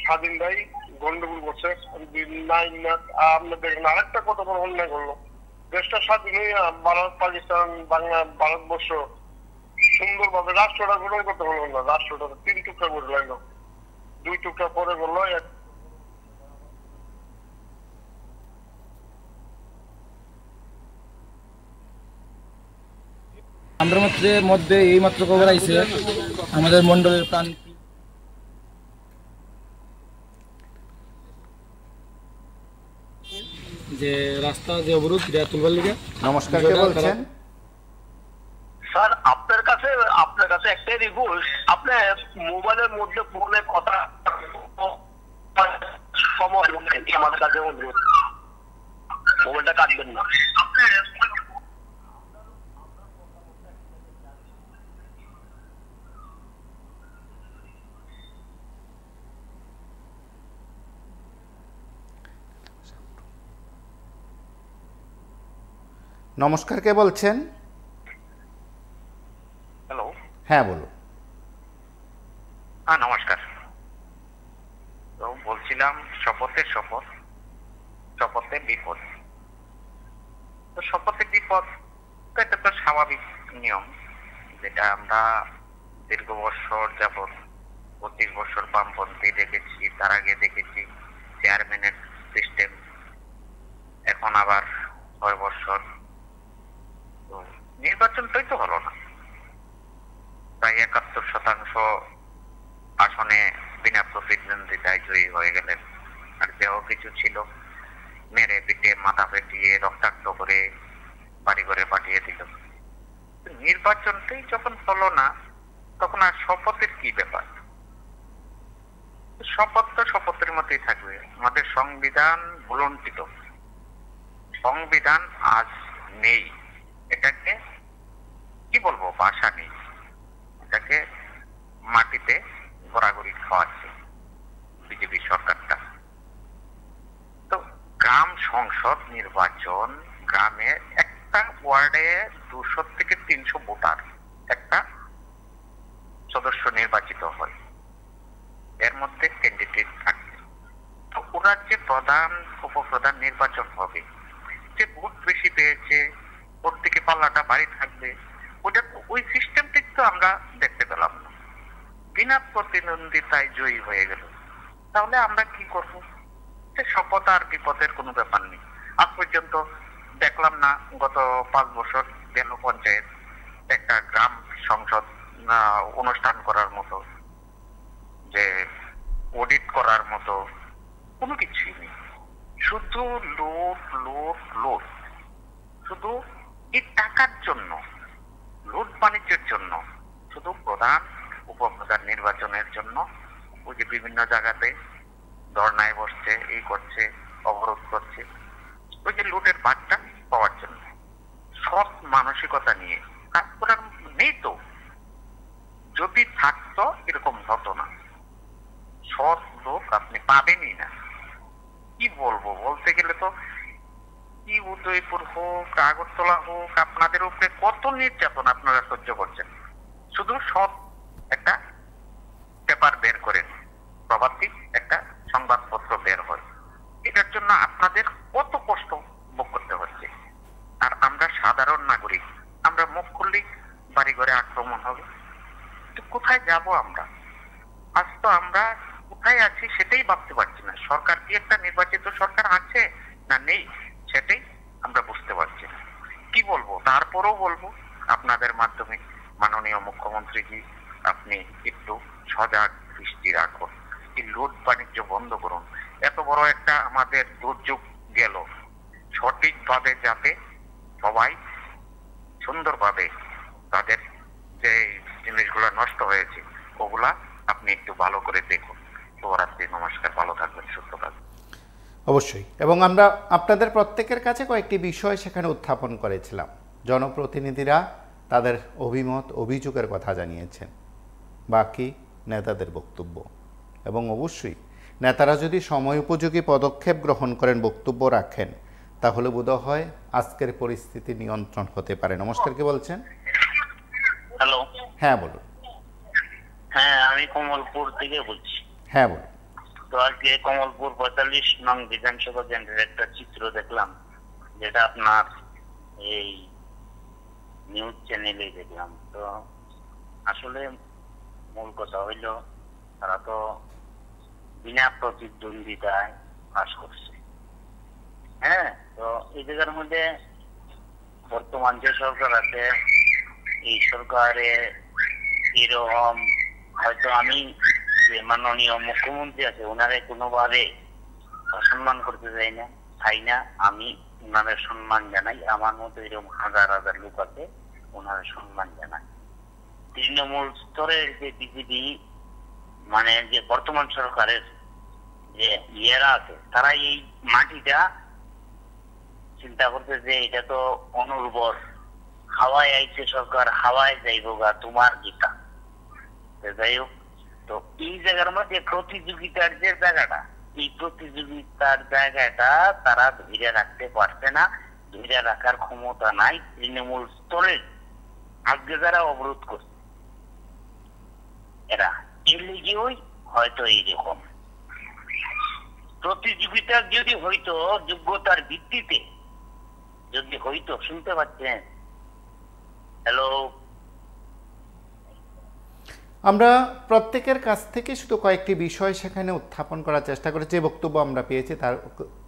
স্বাধীনরাই গন্ডগোল করছে আপনি দেখেন। আরেকটা কত বড় অন্যায় করলো, দেশটা স্বাধীন হইয়া ভারত, পাকিস্তান, বাংলা, ভারতবর্ষ সুন্দরভাবে রাষ্ট্রটা গ্রহণ করতে পারলো না। রাষ্ট্রটা 3 টুকরা করে লাগলো, 2 টুকরা পরে করলো। আমাদের মধ্যে এই মাত্র খবর আইছে আমাদের মন্ডলের প্রাণ যে রাস্তা যে অবরোধ তুলবার লিগে। নমস্কার, কে বলছেন? স্যার আপনার কাছে একটাই রিকোয়েস্ট, আপনি মোবাইলের মধ্যে ফোনে কথা সময় আমাদের কাছে অনুরোধ, মোবাইলটা কাটবেন না। নমস্কার, কে বলছেন? হ্যালো, হ্যাঁ বলুন। হ্যাঁ নমস্কার। তো বলছিলাম শপথের শপথ, শপথের বিপদ। তো শপথের বিপদ এটা তো স্বাভাবিক নিয়ম, যেটা আমরা দীর্ঘ বছর যাবৎ 25 বছর বামপন্থী দেখেছি, তার আগে দেখেছি চেয়ারম্যানের সিস্টেম, এখন আবার 6 বছর। তো নির্বাচনটাই তো হলো না, প্রায় 71% আসনে বিনা প্রতিদ্বন্দ্বিতায় জয়ী হয়ে গেলেন। আর দেহ কিছু ছিল মেরে পিটে মাথা পেটিয়ে রক্তাক্ত করে বাড়ি ঘরে পাঠিয়ে দিল। নির্বাচনটাই যখন হলো না, তখন আর শপথের কি ব্যাপার? শপথ তো শপথের মতোই থাকবে। আমাদের সংবিধান ভুলণ্ঠিত, সংবিধান আজ নেই, এটাকে কি বলবো, ভাষা নেই, এটাকে মাটিতে গড়াগড়ি খাওয়াচ্ছে বিজেপি সরকারটা। তো গ্রাম সংসদ নির্বাচন, গ্রামে একটা ওয়ার্ডে 200 থেকে 300 ভোটার একটা সদস্য নির্বাচিত হয়, এর মধ্যে ক্যান্ডিডেট থাকে। তো ওরা যে প্রধান উপপ্রধান নির্বাচন হবে, যে ভোট বেশি পেয়েছে ওর থেকে পাল্লাটা বাড়ি থাকবে, ওটা ওই সিস্টেমটি তো আমরা দেখতে পেলাম না, বিনা প্রতিদ্বন্দ্বিতায় জয়ী হয়ে গেল। তাহলে আমরা কি করব? শপথ আর বিপদের কোনো ব্যাপার নেই। আজ পর্যন্ত দেখলাম না, গত 5 বছর গেল পঞ্চায়েত একটা গ্রাম সংসদ অনুষ্ঠান করার মতো, যে অডিট করার মতো কোনো কিছুই নেই। শুধু লুট লুট লুট, শুধু এই টাকার জন্য, লুট বাণিজ্যের জন্য, শুধু প্রধান উপপ্রধান নির্বাচনের জন্য ওই যে বিভিন্ন জায়গাতে ধর্নায় বসছে, এই করছে, অবরোধ করছে, ওই যে লুটের ভাগটা পাওয়ার জন্য। সৎ মানসিকতা নিয়ে কাজ করার নেই তো, যদি থাকতো এরকম হতো না। সৎ লোক আপনি পাবেনই না। কি বলবো, বলতে গেলে তো কি উদয়পুর হোক, আগরতলা হোক, আপনাদের উপরে কত নির্যাতন আপনারা সহ্য করছেন। শুধু সৎ একটা পেপার বের করেন, প্রভাতী একটা সংবাদপত্র বের হয়, এটার জন্য আপনাদের কত কষ্ট ভোগ করতে হচ্ছে। আর আমরা সাধারণ নাগরিক, আমরা মুখ করলেই বাড়ি ঘরে আক্রমণ হবে। তো কোথায় যাব আমরা? আজ তো আমরা কোথায় আছি সেটাই ভাবতে পারছি না। সরকার কি একটা নির্বাচিত সরকার আছে না নেই, সেটাই আমরা বুঝতে পারছি না। কি বলবো, তারপরেও বলবো আপনাদের মাধ্যমে মাননীয় মুখ্যমন্ত্রীজি আপনি একটু সজাগ দৃষ্টি রাখুন, এই লুট বাণিজ্য বন্ধ করুন। এত বড় একটা আমাদের দুর্যোগ গেল, সঠিকভাবে যাতে সবাই সুন্দরভাবে তাদের যে জিনিসগুলো নষ্ট হয়েছে ওগুলা আপনি একটু ভালো করে দেখুন। শুভরাত্রি, নমস্কার, ভালো থাকবেন, সুস্থ থাকবেন। অবশ্যই। এবং আমরা আপনাদের প্রত্যেকের কাছে কয়েকটি বিষয় সেখানে উত্থাপন করেছিলাম। জনপ্রতিনিধিরা তাদের অভিমত অভিযোগের কথা জানিয়েছেন, বাকি নেতাদের বক্তব্য। এবং অবশ্যই নেতারা যদি সময় উপযোগী পদক্ষেপ গ্রহণ করেন, বক্তব্য রাখেন, তাহলে বোধহয় আজকের পরিস্থিতি নিয়ন্ত্রণ হতে পারে। নমস্কার, কি বলছেন? হ্যালো। হ্যাঁ বলুন। হ্যাঁ, আমি কমলপুর থেকে বলছি। হ্যাঁ বলুন। তো আজকে কমলপুর 45 নং বিধানসভা কেন্দ্রের একটা চিত্র দেখলাম, যেটা আপনার এই নিউজ চ্যানেলে দেখলাম। তো আসলে মূল কথা হইল তারা তো বিনা প্রতিদ্বন্দ্বিতায় পাস করছে। হ্যাঁ, তো এই জায়গার মধ্যে বর্তমান যে সরকার আছে, এই সরকারে এরকম হয়তো আমি যে মাননীয় মুখ্যমন্ত্রী আছে ওনারে কোনোভাবে সম্মান করতে চাই না। আমি ওনারে সম্মান জানাই, আমার মতো এরকম হাজার হাজার লোক আছে, ওনারে সম্মান জানাই। তৃণমূল স্তরের যে বিজেপি মানে যে বর্তমান সরকারের যে ইয়েরা আছে, তারা এই মাটিটা চিন্তা করতে যে এটা তো অনুর্বর, হাওয়ায় আইছে সরকার, হাওয়ায় যাইব গা, তোমার গীতা। যাই হোক, তো এই জায়গার মধ্যে প্রতিযোগিতার যে জায়গাটা, এই প্রতিযোগিতার জায়গাটা তারা ধরে রাখতে পারছে না, ধরে রাখার ক্ষমতা নাই তৃণমূল স্তরের। আজকে যারা অবরোধ করছে এরা এর লিগেই হয়তো এইরকম প্রতিযোগিতা যদি হইতো যোগ্যতার ভিত্তিতে যদি হইতো। শুনতে পাচ্ছেন? হ্যালো। আমরা প্রত্যেকের কাছ থেকে শুধু কয়েকটি বিষয় সেখানে উত্থাপন করার চেষ্টা করেছি। যে বক্তব্য আমরা পেয়েছি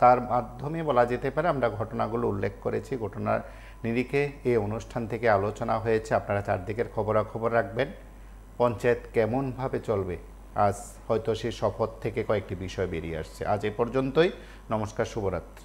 তার মাধ্যমে বলা যেতে পারে আমরা ঘটনাগুলো উল্লেখ করেছি। ঘটনার নিরিখে এই অনুষ্ঠান থেকে আলোচনা হয়েছে। আপনারা চারদিকের খবরাখবর রাখবেন। পঞ্চায়েত কেমনভাবে চলবে, আজ হয়তো সেই শপথ থেকে কয়েকটি বিষয় বেরিয়ে আসছে। আজ এ পর্যন্তই। নমস্কার, শুভরাত্রি।